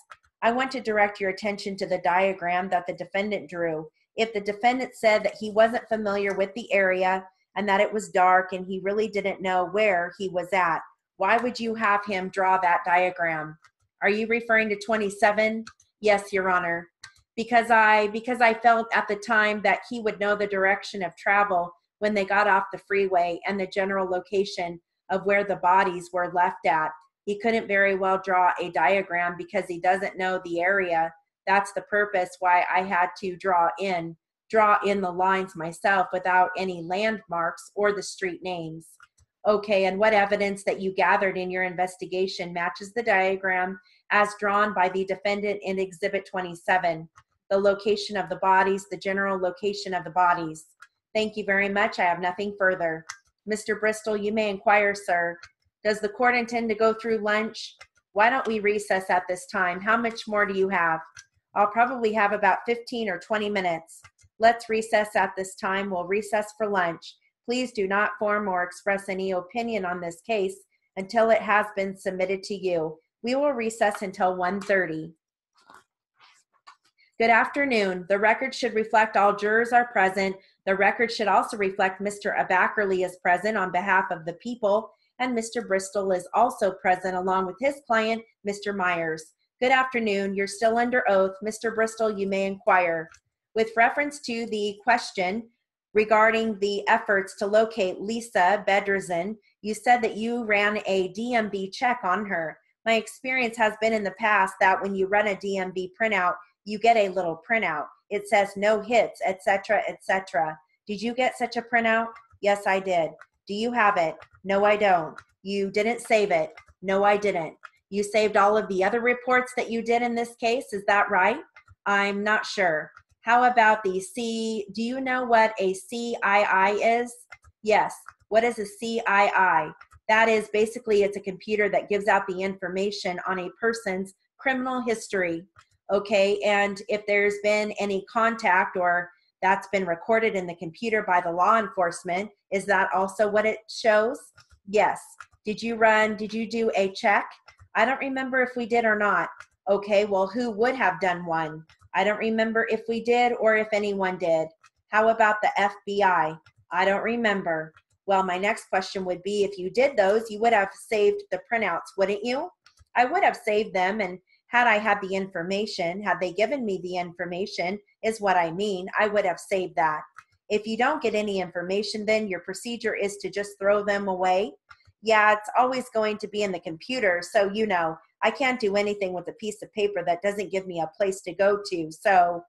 I want to direct your attention to the diagram that the defendant drew. If the defendant said that he wasn't familiar with the area and that it was dark and he really didn't know where he was at, why would you have him draw that diagram? Are you referring to 27? Yes, Your Honor. Because I felt at the time that he would know the direction of travel when they got off the freeway and the general location of where the bodies were left at. He couldn't very well draw a diagram because he doesn't know the area. That's the purpose why I had to draw in the lines myself without any landmarks or the street names. Okay, and what evidence that you gathered in your investigation matches the diagram as drawn by the defendant in Exhibit 27? The location of the bodies, the general location of the bodies. Thank you very much. I have nothing further. Mr. Bristol, you may inquire, sir. Does the court intend to go through lunch? Why don't we recess at this time? How much more do you have? I'll probably have about 15 or 20 minutes. Let's recess at this time. We'll recess for lunch. Please do not form or express any opinion on this case until it has been submitted to you. We will recess until 1:30. Good afternoon. The record should reflect all jurors are present. The record should also reflect Mr. Abackerley is present on behalf of the people, and Mr. Bristol is also present along with his client, Mr. Myers. Good afternoon. You're still under oath. Mr. Bristol, you may inquire. With reference to the question regarding the efforts to locate Lisa Bedresen, you said that you ran a DMV check on her. My experience has been in the past that when you run a DMV printout, you get a little printout. It says no hits, etc., etc. Did you get such a printout? Yes, I did. Do you have it? No, I don't. You didn't save it? No, I didn't. You saved all of the other reports that you did in this case, is that right? I'm not sure. How about the do you know what a CII is? Yes. What is a CII? That is basically, it's a computer that gives out the information on a person's criminal history. Okay, and if there's been any contact or that's been recorded in the computer by the law enforcement, is that also what it shows? Yes. Did you do a check? I don't remember if we did or not. Okay, well, who would have done one? I don't remember if we did or if anyone did. How about the FBI? I don't remember. Well, my next question would be, if you did those, you would have saved the printouts, wouldn't you? I would have saved them, and had I had the information, had they given me the information, is what I mean, I would have saved that. If you don't get any information, then your procedure is to just throw them away. Yeah, it's always going to be in the computer, so you know, I can't do anything with a piece of paper that doesn't give me a place to go to. So,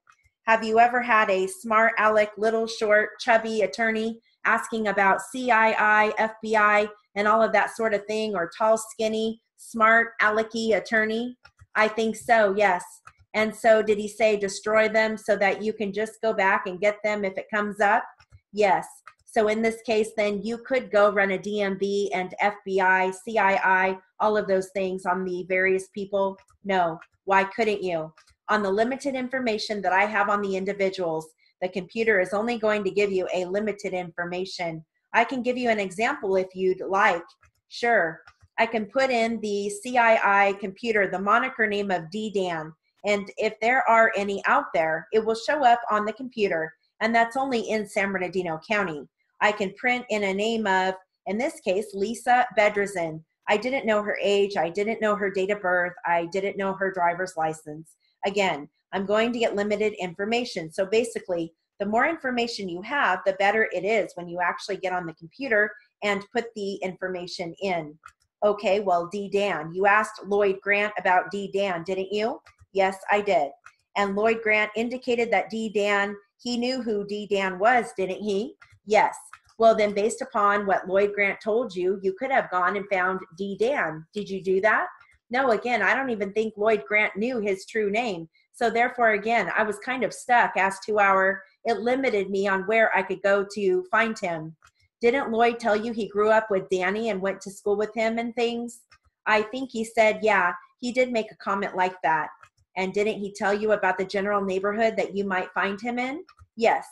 have you ever had a smart aleck, little, short, chubby attorney asking about CII, FBI, and all of that sort of thing, or tall, skinny, smart alecky attorney? I think so, yes. And so did he say destroy them so that you can just go back and get them if it comes up? Yes. So in this case, then you could go run a DMV and FBI, CII, all of those things on the various people? No. Why couldn't you? On the limited information that I have on the individuals, the computer is only going to give you a limited information. I can give you an example if you'd like. Sure. I can put in the CII computer the moniker name of D-Dan, and if there are any out there, it will show up on the computer, and that's only in San Bernardino County. I can print in a name of, in this case, Lisa Bedresen. I didn't know her age, I didn't know her date of birth, I didn't know her driver's license. Again, I'm going to get limited information, so basically, the more information you have, the better it is when you actually get on the computer and put the information in. Okay, well, D-Dan, you asked Lloyd Grant about D-Dan, didn't you? Yes, I did. And Lloyd Grant indicated that D-Dan, he knew who D-Dan was, didn't he? Yes. Well, then based upon what Lloyd Grant told you, you could have gone and found D-Dan. Did you do that? No, again, I don't even think Lloyd Grant knew his true name. So therefore, again, I was kind of stuck as to it limited me on where I could go to find him. Didn't Lloyd tell you he grew up with Danny and went to school with him and things? I think he said, yeah, he did make a comment like that. And didn't he tell you about the general neighborhood that you might find him in? Yes.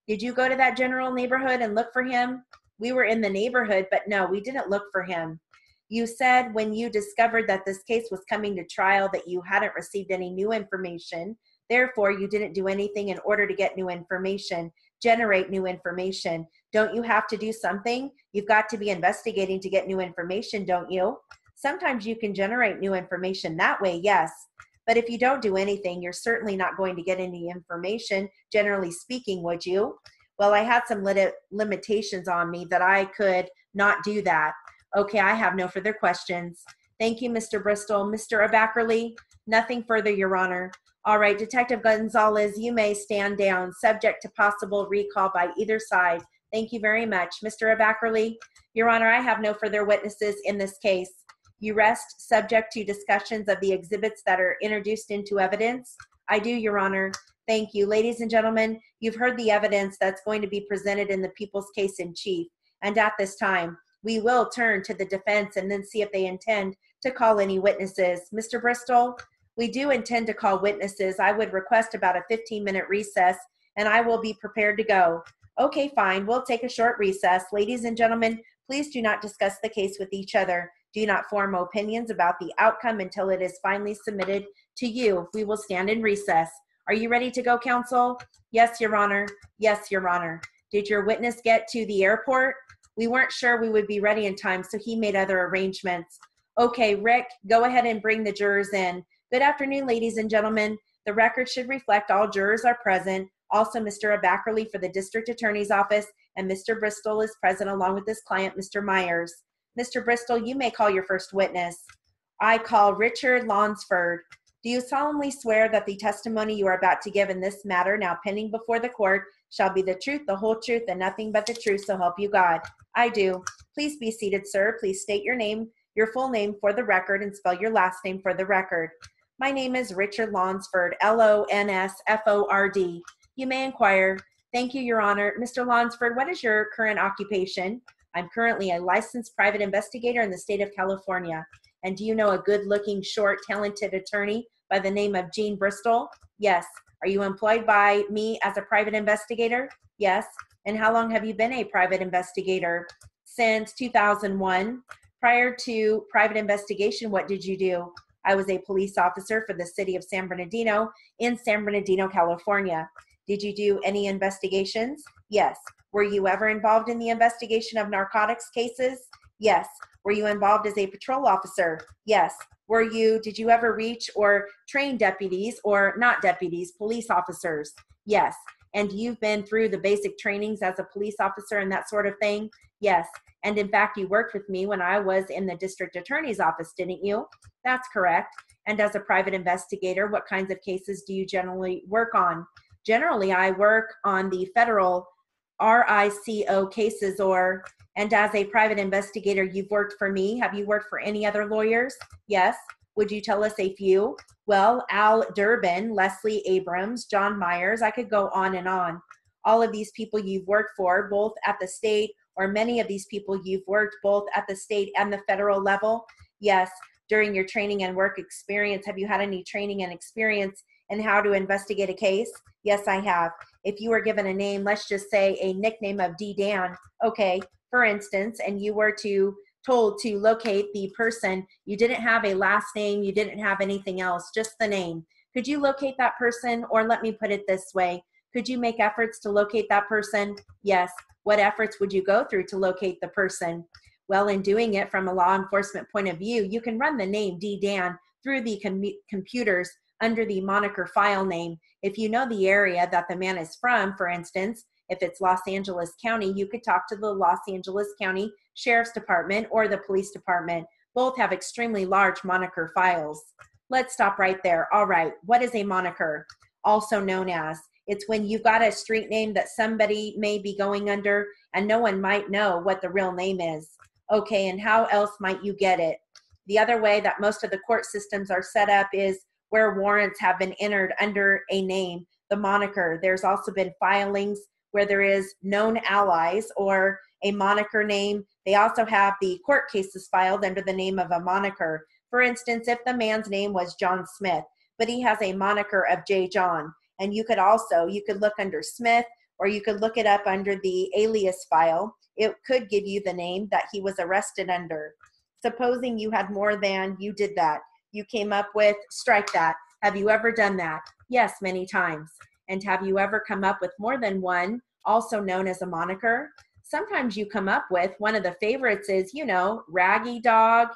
Did you go to that general neighborhood and look for him? We were in the neighborhood, but no, we didn't look for him. You said when you discovered that this case was coming to trial that you hadn't received any new information. Therefore, you didn't do anything in order to get new information, generate new information. Don't you have to do something? You've got to be investigating to get new information, don't you? Sometimes you can generate new information that way, yes. But if you don't do anything, you're certainly not going to get any information, generally speaking, would you? Well, I had some limitations on me that I could not do that. Okay, I have no further questions. Thank you, Mr. Bristol. Mr. Abackerley, nothing further, Your Honor. All right, Detective Gonzalez, you may stand down, subject to possible recall by either side. Thank you very much. Mr. Abackerley, Your Honor, I have no further witnesses in this case. You rest subject to discussions of the exhibits that are introduced into evidence. I do, Your Honor. Thank you. Ladies and gentlemen, you've heard the evidence that's going to be presented in the people's case in chief. And at this time, we will turn to the defense and then see if they intend to call any witnesses. Mr. Bristol, we do intend to call witnesses. I would request about a 15-minute recess, and I will be prepared to go. Okay, fine. We'll take a short recess. Ladies and gentlemen, please do not discuss the case with each other. Do not form opinions about the outcome until it is finally submitted to you. We will stand in recess. Are you ready to go, counsel? Yes, Your Honor. Yes, Your Honor. Did your witness get to the airport? We weren't sure we would be ready in time, so he made other arrangements. Okay, Rick, go ahead and bring the jurors in. Good afternoon, ladies and gentlemen. The record should reflect all jurors are present. Also, Mr. Abackerley for the District Attorney's Office, and Mr. Bristol is present along with his client, Mr. Myers. Mr. Bristol, you may call your first witness. I call Richard Lonsford. Do you solemnly swear that the testimony you are about to give in this matter, now pending before the court, shall be the truth, the whole truth, and nothing but the truth, so help you God? I do. Please be seated, sir. Please state your name, your full name for the record, and spell your last name for the record. My name is Richard Lonsford, Lonsford. You may inquire. Thank you, Your Honor. Mr. Lonsford, what is your current occupation? I'm currently a licensed private investigator in the state of California. And do you know a good-looking, short, talented attorney by the name of Gene Bristol? Yes. Are you employed by me as a private investigator? Yes. And how long have you been a private investigator? Since 2001. Prior to private investigation, what did you do? I was a police officer for the city of San Bernardino in San Bernardino, California. Did you do any investigations? Yes. Were you ever involved in the investigation of narcotics cases? Yes. Were you involved as a patrol officer? Yes. Did you ever reach or train deputies or not deputies, police officers? Yes. And you've been through the basic trainings as a police officer and that sort of thing? Yes. And in fact, you worked with me when I was in the district attorney's office, didn't you? That's correct. And as a private investigator, what kinds of cases do you generally work on? Generally, I work on the federal RICO cases and as a private investigator, you've worked for me. Have you worked for any other lawyers? Yes. Would you tell us a few? Well, Al Durbin, Leslie Abrams, John Myers, I could go on and on. All of these people you've worked for, both at the state, or many of these people you've worked both at the state and the federal level? Yes. During your training and work experience, have you had any training and experience in how to investigate a case? Yes, I have. If you were given a name, let's just say a nickname of D. Dan, okay, for instance, and you were told to locate the person, you didn't have a last name, you didn't have anything else, just the name. Could you locate that person? Or let me put it this way, could you make efforts to locate that person? Yes. What efforts would you go through to locate the person? Well, in doing it from a law enforcement point of view, you can run the name D. Dan through the computers under the moniker file name. If you know the area that the man is from, for instance, if it's Los Angeles County, you could talk to the Los Angeles County Sheriff's Department or the police department. Both have extremely large moniker files. Let's stop right there. All right, what is a moniker? Also known as, it's when you've got a street name that somebody may be going under and no one might know what the real name is. Okay, and how else might you get it? The other way that most of the court systems are set up is where warrants have been entered under a name, the moniker. There's also been filings where there is known allies or a moniker name. They also have the court cases filed under the name of a moniker. For instance, if the man's name was John Smith, but he has a moniker of J. John, and you could look under Smith, or you could look it up under the alias file. It could give you the name that he was arrested under. Supposing you had more than you did that. You came up with, strike that. Have you ever done that? Yes, many times. And have you ever come up with more than one, also known as a moniker? Sometimes you come up with, one of the favorites is, Raggy Dog,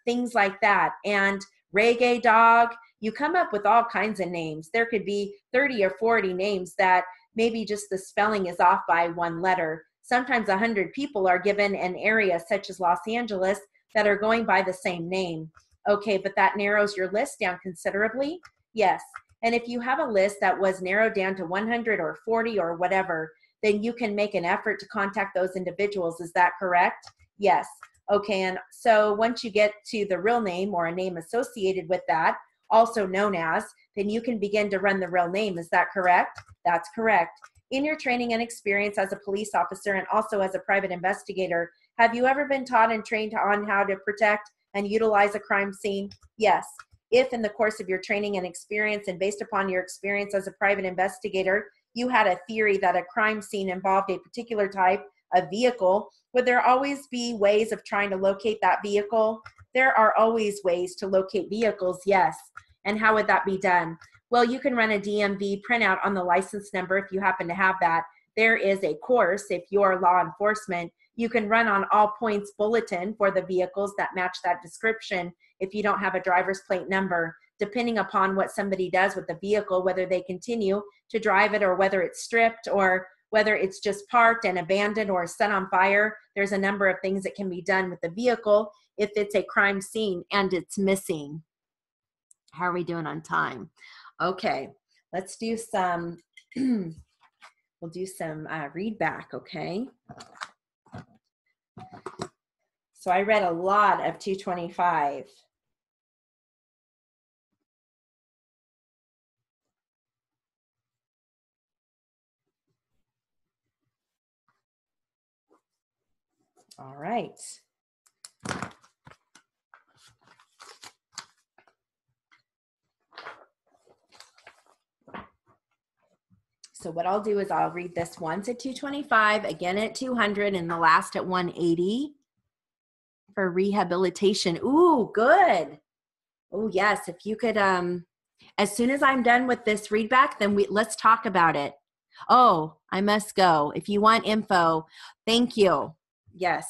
things like that. And Reggae Dog. You come up with all kinds of names. There could be 30 or 40 names that maybe just the spelling is off by one letter. Sometimes 100 people are given an area such as Los Angeles that are going by the same name. Okay, but that narrows your list down considerably? Yes. And if you have a list that was narrowed down to 100 or 40 or whatever, then you can make an effort to contact those individuals. Is that correct? Yes. Okay, and so once you get to the real name or a name associated with that, also known as, then you can begin to run the real name. Is that correct? That's correct. In your training and experience as a police officer and also as a private investigator, have you ever been taught and trained on how to protect and utilize a crime scene? Yes. If in the course of your training and experience and based upon your experience as a private investigator, you had a theory that a crime scene involved a particular type of vehicle, would there always be ways of trying to locate that vehicle? There are always ways to locate vehicles, yes. And how would that be done? Well, you can run a DMV printout on the license number if you happen to have that. There is a course, if you're law enforcement, you can run on all points bulletin for the vehicles that match that description if you don't have a driver's plate number, depending upon what somebody does with the vehicle, whether they continue to drive it or whether it's stripped or whether it's just parked and abandoned or set on fire. There's a number of things that can be done with the vehicle if it's a crime scene and it's missing. How are we doing on time? Okay, let's do some, we'll do some read back, okay? So I read a lot of 225. All right. So what I'll do is I'll read this once at 225, again at 200, and the last at 180 for rehabilitation. Ooh, good. Oh, yes. If you could, as soon as I'm done with this read back, then let's talk about it. Oh, I must go. If you want info, thank you. Yes.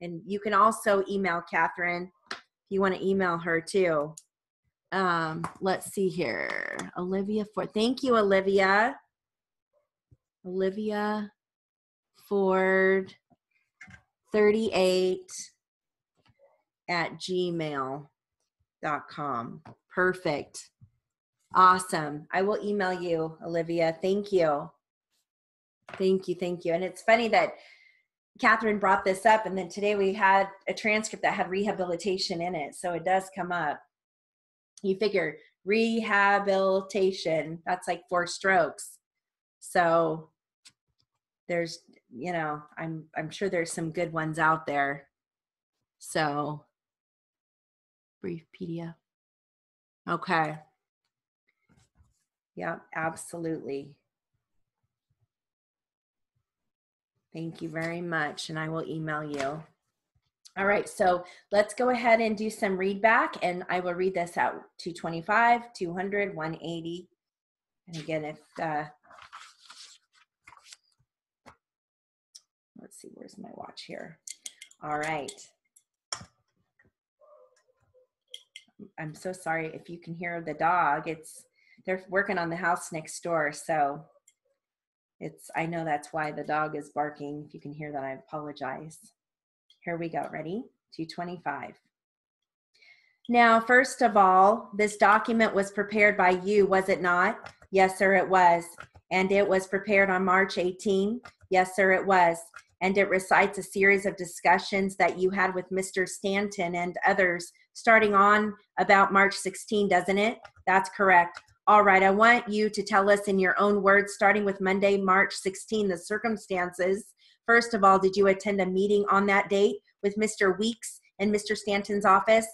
And you can also email Catherine if you want to email her too. Let's see here. Olivia Ford. Thank you, Olivia. Olivia Ford 38 at gmail.com. Perfect. Awesome. I will email you, Olivia. Thank you. Thank you. Thank you. And it's funny that Catherine brought this up, and then today we had a transcript that had rehabilitation in it. So it does come up. You figure rehabilitation, that's like 4 strokes. So there's, I'm sure there's some good ones out there. So brief PDF. Okay. Yeah, absolutely. Thank you very much. And I will email you. All right. So let's go ahead and do some read back, and I will read this out. 225, 200, 180. And again, if, let's see, where's my watch here? All right. I'm so sorry if you can hear the dog. They're working on the house next door. So I know that's why the dog is barking. If you can hear that, I apologize. Here we go. Ready? 225. Now, first of all, this document was prepared by you, was it not? Yes, sir, it was. And it was prepared on March 18. Yes, sir, it was. And it recites a series of discussions that you had with Mr. Stanton and others starting on about March 16, doesn't it? That's correct. All right, I want you to tell us in your own words, starting with Monday, March 16, the circumstances. First of all, did you attend a meeting on that date with Mr. Weeks in Mr. Stanton's office?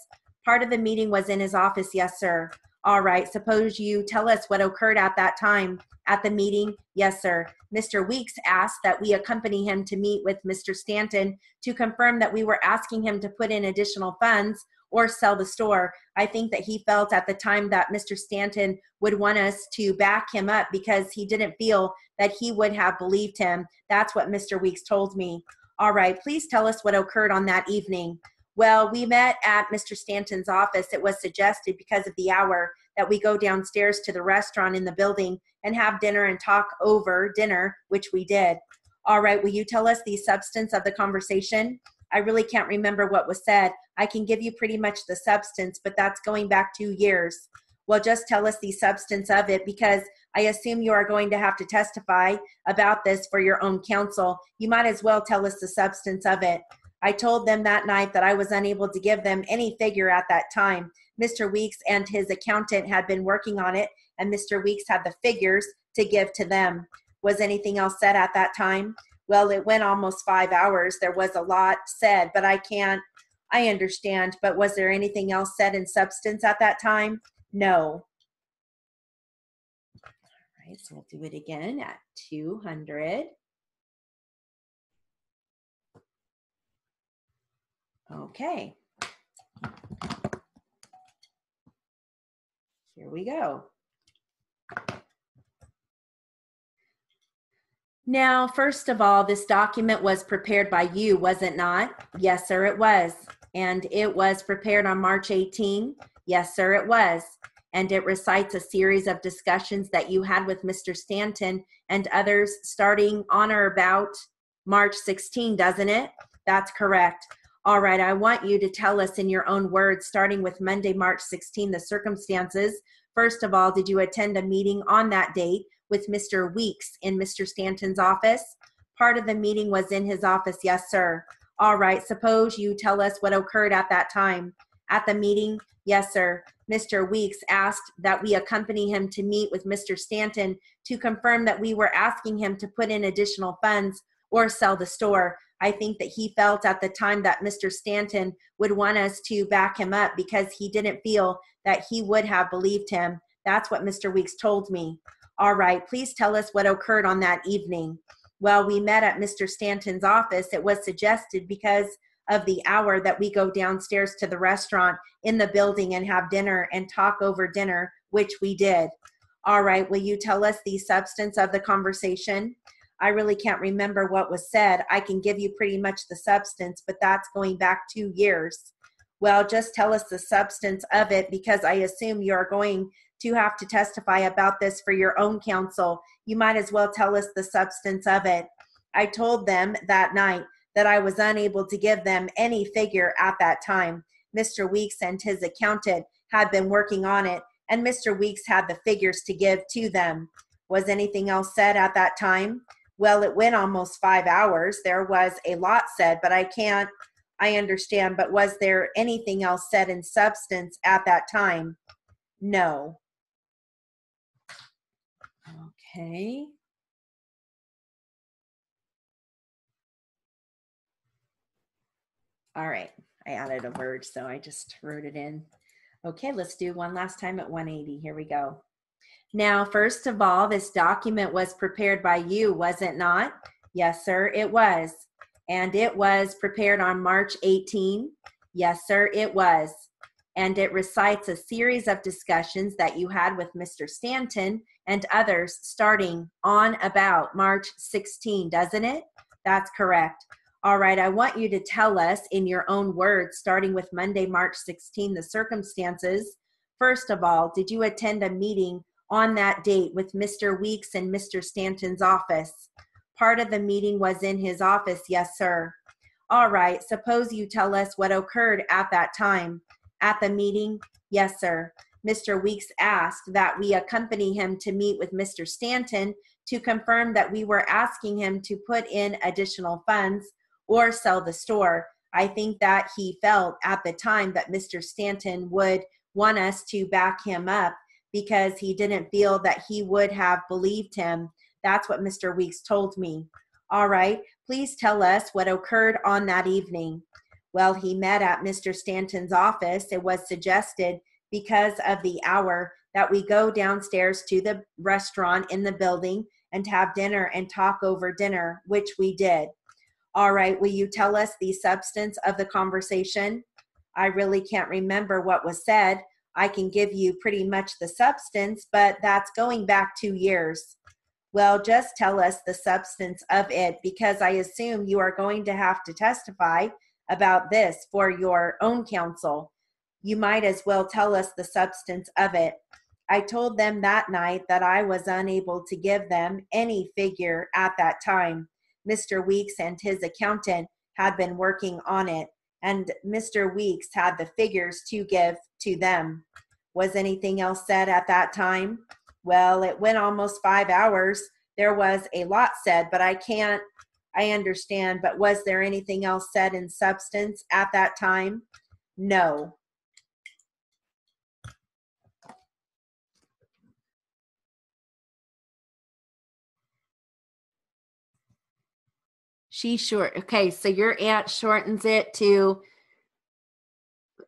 Part of the meeting was in his office. Yes, sir. All right. Suppose you tell us what occurred at that time at the meeting. Yes, sir. Mr. Weeks asked that we accompany him to meet with Mr. Stanton to confirm that we were asking him to put in additional funds or sell the store. I think that he felt at the time that Mr. Stanton would want us to back him up because he didn't feel that he would have believed him. That's what Mr. Weeks told me. All right. Please tell us what occurred on that evening. Well, we met at Mr. Stanton's office. It was suggested because of the hour that we go downstairs to the restaurant in the building and have dinner and talk over dinner, which we did. All right, will you tell us the substance of the conversation? I really can't remember what was said. I can give you pretty much the substance, but that's going back 2 years. Well, just tell us the substance of it because I assume you are going to have to testify about this for your own counsel. You might as well tell us the substance of it. I told them that night that I was unable to give them any figure at that time. Mr. Weeks and his accountant had been working on it, and Mr. Weeks had the figures to give to them. Was anything else said at that time? Well, it went almost 5 hours. There was a lot said, but I understand. But was there anything else said in substance at that time? No. All right, so we'll do it again at 200. Okay. Here we go. Now, first of all, this document was prepared by you, was it not? Yes, sir, it was. And it was prepared on March 18. Yes, sir, it was. And it recites a series of discussions that you had with Mr. Stanton and others starting on or about March 16, doesn't it? That's correct. All right, I want you to tell us in your own words, starting with Monday, March 16, the circumstances. First of all, did you attend a meeting on that date with Mr. Weeks in Mr. Stanton's office? Part of the meeting was in his office. Yes, sir. All right, suppose you tell us what occurred at that time. At the meeting? Yes, sir. Mr. Weeks asked that we accompany him to meet with Mr. Stanton to confirm that we were asking him to put in additional funds or sell the store. I think that he felt at the time that Mr. Stanton would want us to back him up because he didn't feel that he would have believed him. That's what Mr. Weeks told me. All right, please tell us what occurred on that evening. Well, we met at Mr. Stanton's office. It was suggested because of the hour that we go downstairs to the restaurant in the building and have dinner and talk over dinner, which we did. All right, will you tell us the substance of the conversation? I really can't remember what was said. I can give you pretty much the substance, but that's going back 2 years. Well, just tell us the substance of it because I assume you're going to have to testify about this for your own counsel. You might as well tell us the substance of it. I told them that night that I was unable to give them any figure at that time. Mr. Weeks and his accountant had been working on it, and Mr. Weeks had the figures to give to them. Was anything else said at that time? Well, it went almost 5 hours. There was a lot said, but I understand. But was there anything else said in substance at that time? No. Okay. All right. I added a word, so I just wrote it in. Okay, let's do one last time at 180. Here we go. Now, first of all, this document was prepared by you, was it not? Yes, sir, it was. And it was prepared on March 18. Yes, sir, it was. And it recites a series of discussions that you had with Mr. Stanton and others starting on about March 16, doesn't it? That's correct. All right, I want you to tell us in your own words, starting with Monday, March 16, the circumstances. First of all, did you attend a meeting on that date with Mr. Weeks in Mr. Stanton's office? Part of the meeting was in his office. Yes, sir. All right, suppose you tell us what occurred at that time. At the meeting? Yes, sir. Mr. Weeks asked that we accompany him to meet with Mr. Stanton to confirm that we were asking him to put in additional funds or sell the store. I think that he felt at the time that Mr. Stanton would want us to back him up because he didn't feel that he would have believed him. That's what Mr. Weeks told me. All right, please tell us what occurred on that evening. Well, he met at Mr. Stanton's office. It was suggested because of the hour that we go downstairs to the restaurant in the building and have dinner and talk over dinner, which we did. All right, will you tell us the substance of the conversation? I really can't remember what was said. I can give you pretty much the substance, but that's going back 2 years. Well, just tell us the substance of it, because I assume you are going to have to testify about this for your own counsel. You might as well tell us the substance of it. I told them that night that I was unable to give them any figure at that time. Mr. Weeks and his accountant had been working on it, and Mr. Weeks had the figures to give to them. Was anything else said at that time? Well, it went almost 5 hours. There was a lot said, but I understand, but was there anything else said in substance at that time? No. Okay, so your aunt shortens it to,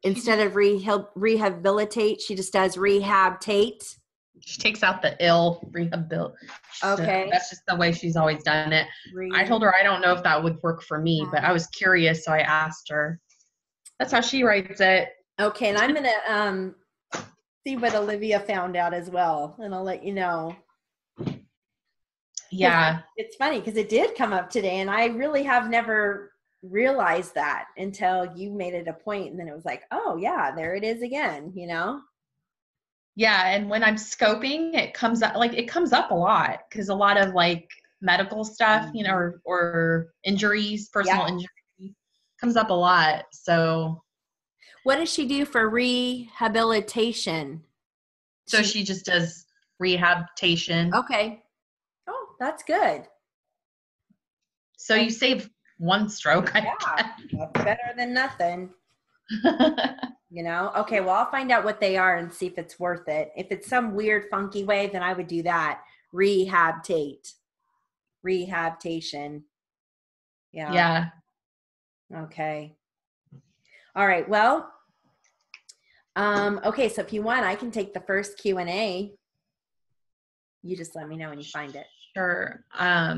instead of rehabilitate, she just does rehab-tate. She takes out the ill, rehabilitate. Okay. That's just the way she's always done it. I told her I don't know if that would work for me, but I was curious, so I asked her. That's how she writes it. Okay, and I'm going to see what Olivia found out as well, and I'll let you know. Yeah. It's funny because it did come up today, and I really have never realized that until you made it a point, and then it was like, oh, yeah, there it is again, you know? Yeah, and when I'm scoping, it comes up a lot, because a lot of like medical stuff, you know, or injuries, personal injuries, comes up a lot. So what does she do for rehabilitation? So she just does rehabilitation. Okay. Oh, that's good. So you save one stroke. Yeah, that's better than nothing. You know? Okay, well, I'll find out what they are and see if it's worth it. If it's some weird, funky way, then I would do that. Rehabilitation. Yeah. Yeah. Okay. All right. Well, okay, so if you want, I can take the first Q&A. You just let me know when you find it. Sure. Let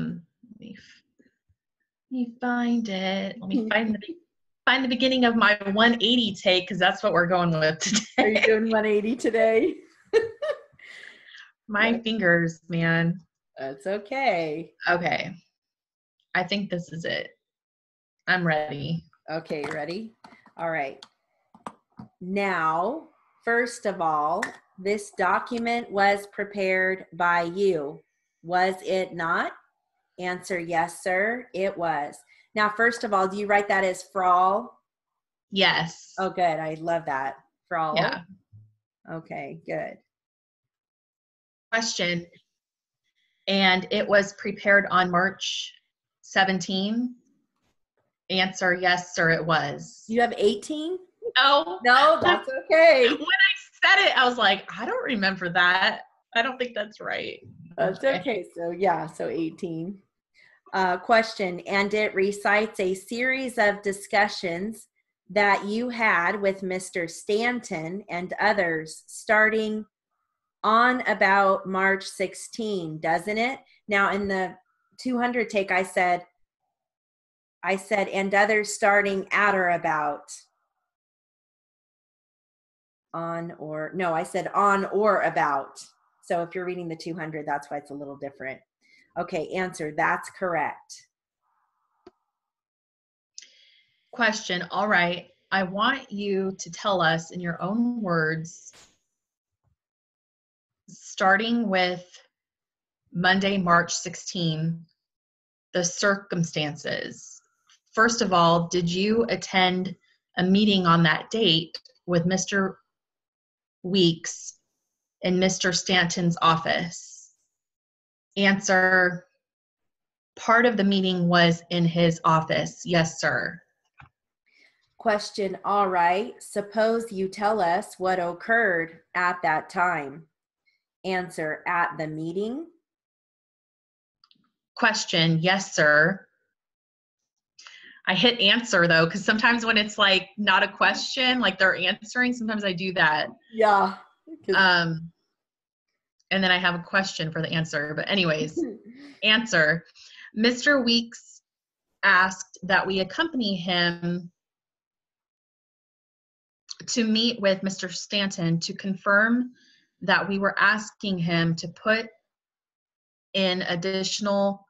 me find it. Let me find the beginning of my 180 take, because that's what we're going with today. Are you doing 180 today? My fingers, man. That's okay. Okay. I think this is it. I'm ready. Okay, ready? All right. Now, first of all, this document was prepared by you. Was it not? Answer, yes, sir, it was. Now, first of all, do you write that as Frawl? Yes. Oh, good. I love that. Frawl. Yeah. Okay, good. Question. And it was prepared on March 17. Answer, yes, sir, it was. You have 18? No. No, that's okay. When I said it, I was like, I don't remember that. I don't think that's right. That's okay. So, yeah, so 18. Question, and it recites a series of discussions that you had with Mr. Stanton and others starting on about March 16, doesn't it? Now, in the 200 take, I said, and others starting at or about. I said on or about. So if you're reading the 200, that's why it's a little different. Okay, answer, that's correct. Question, all right. I want you to tell us in your own words, starting with Monday, March 16, the circumstances. First of all, did you attend a meeting on that date with Mr. Weeks in Mr. Stanton's office? Answer, part of the meeting was in his office. Yes, sir. Question, all right. Suppose you tell us what occurred at that time. Answer, at the meeting. Question, yes, sir. I hit answer though, because sometimes when it's like not a question, like they're answering, sometimes I do that. Yeah. And then I have a question for the answer. But anyways, answer. Mr. Weeks asked that we accompany him to meet with Mr. Stanton to confirm that we were asking him to put in additional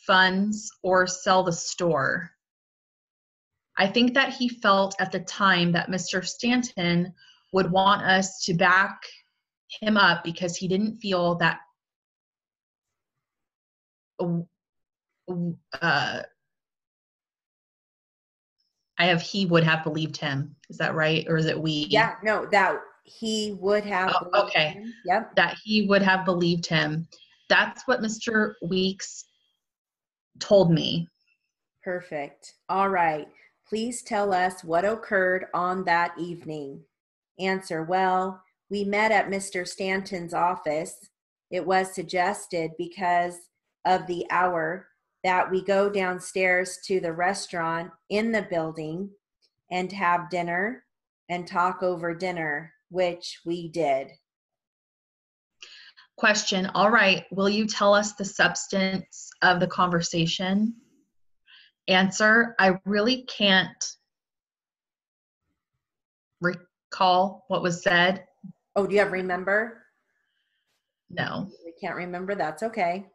funds or sell the store. I think that he felt at the time that Mr. Stanton would want us to back him up because he didn't feel that he would have believed him. Is that right? Or is it we? Yeah, no, that he would have believed him. Yep. That he would have believed him. That's what Mr. Weeks told me. Perfect. All right. Please tell us what occurred on that evening. Answer. Well, we met at Mr. Stanton's office. It was suggested because of the hour that we go downstairs to the restaurant in the building and have dinner and talk over dinner, which we did. Question. All right. Will you tell us the substance of the conversation? Answer. I really can't recall what was said. Oh, do you have remember? No. We can't remember. That's okay.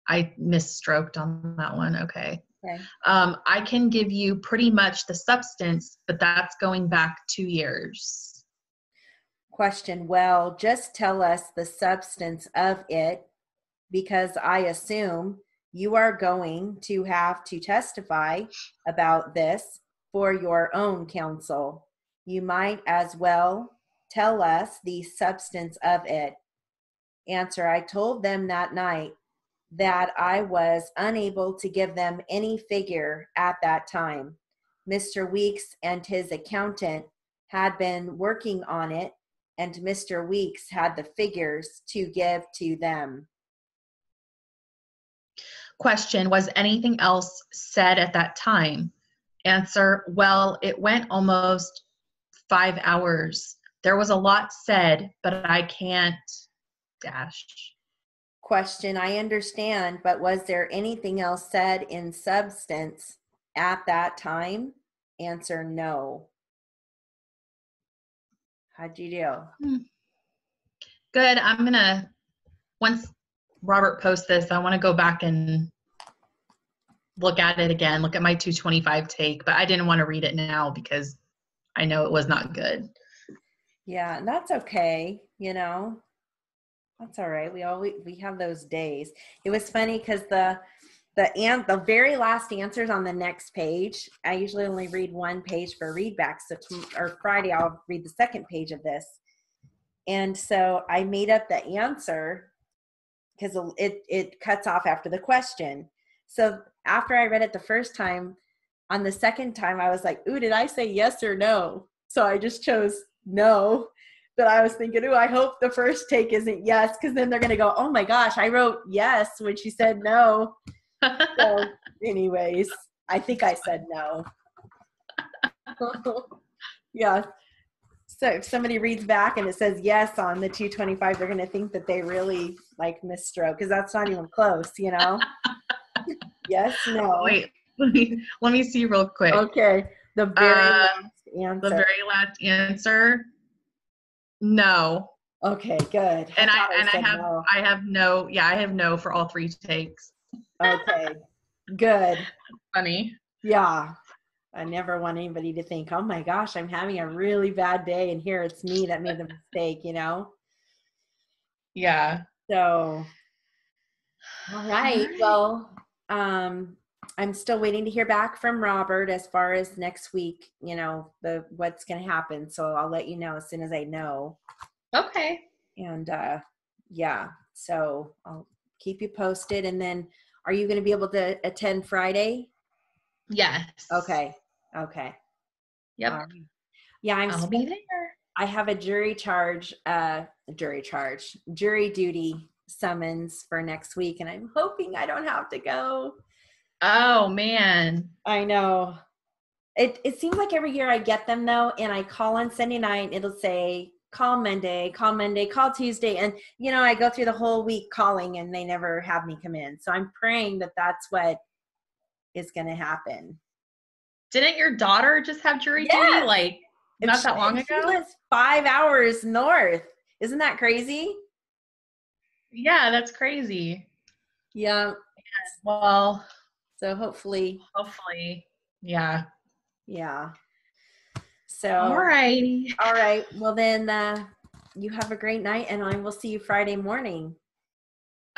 I misstroked on that one. Okay. Okay. I can give you pretty much the substance, but that's going back 2 years. Question. Well, just tell us the substance of it, because I assume you are going to have to testify about this for your own counsel. You might as well tell us the substance of it. Answer. I told them that night that I was unable to give them any figure at that time. Mr. Weeks and his accountant had been working on it, and Mr. Weeks had the figures to give to them. Question. Was anything else said at that time? Answer. Well, it went almost 5 hours. There was a lot said, but I can't dash. Question. I understand, but was there anything else said in substance at that time? Answer. No. How'd you do? Good. I'm going to, once Robert posts this, I want to go back and look at it again, look at my 225 take, but I didn't want to read it now because I know it was not good. Yeah, that's okay. You know, that's all right. We have those days. It was funny because the very last answers on the next page, I usually only read one page for readback. So Friday, I'll read the second page of this. And so I made up the answer because it cuts off after the question. So after I read it the first time, on the second time, I was like, ooh, did I say yes or no? So I just chose no. But I was thinking, ooh, I hope the first take isn't yes, because then they're going to go, oh my gosh, I wrote yes when she said no. So anyways, I think I said no. Yeah. So if somebody reads back and it says yes on the 225, they're going to think that they really like misstroke, because that's not even close, you know? Yes, no. Wait, let me see real quick. Okay. The very last answer. The very last answer. No. Okay, good. And I have no for all 3 takes. Okay, good. Funny. Yeah. I never want anybody to think, oh my gosh, I'm having a really bad day and here it's me that made the mistake, you know? Yeah. So, all right. Well, I'm still waiting to hear back from Robert as far as next week, you know, what's going to happen. So I'll let you know as soon as I know. Okay. And yeah, so I'll keep you posted. And then are you going to be able to attend Friday? Yes. Okay. Yep. Yeah, I'll be there. I have a jury duty summons for next week, and I'm hoping I don't have to go. Oh, man. I know. It seems like every year I get them though, and I call on Sunday night, it'll say call Monday, call Tuesday, and I go through the whole week calling and they never have me come in. So I'm praying that that's what is going to happen. Didn't your daughter just have jury duty Yes. like not that long She ago? lives 5 hours north. Isn't that crazy? Yeah, that's crazy. Yeah. Well, So hopefully. Yeah. Yeah. So, All right. all right. Well, then you have a great night, and I will see you Friday morning.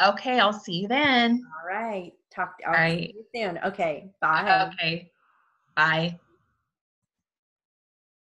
Okay, I'll see you then. All right. All I'll right. see you soon. Okay. Bye. Okay. Bye.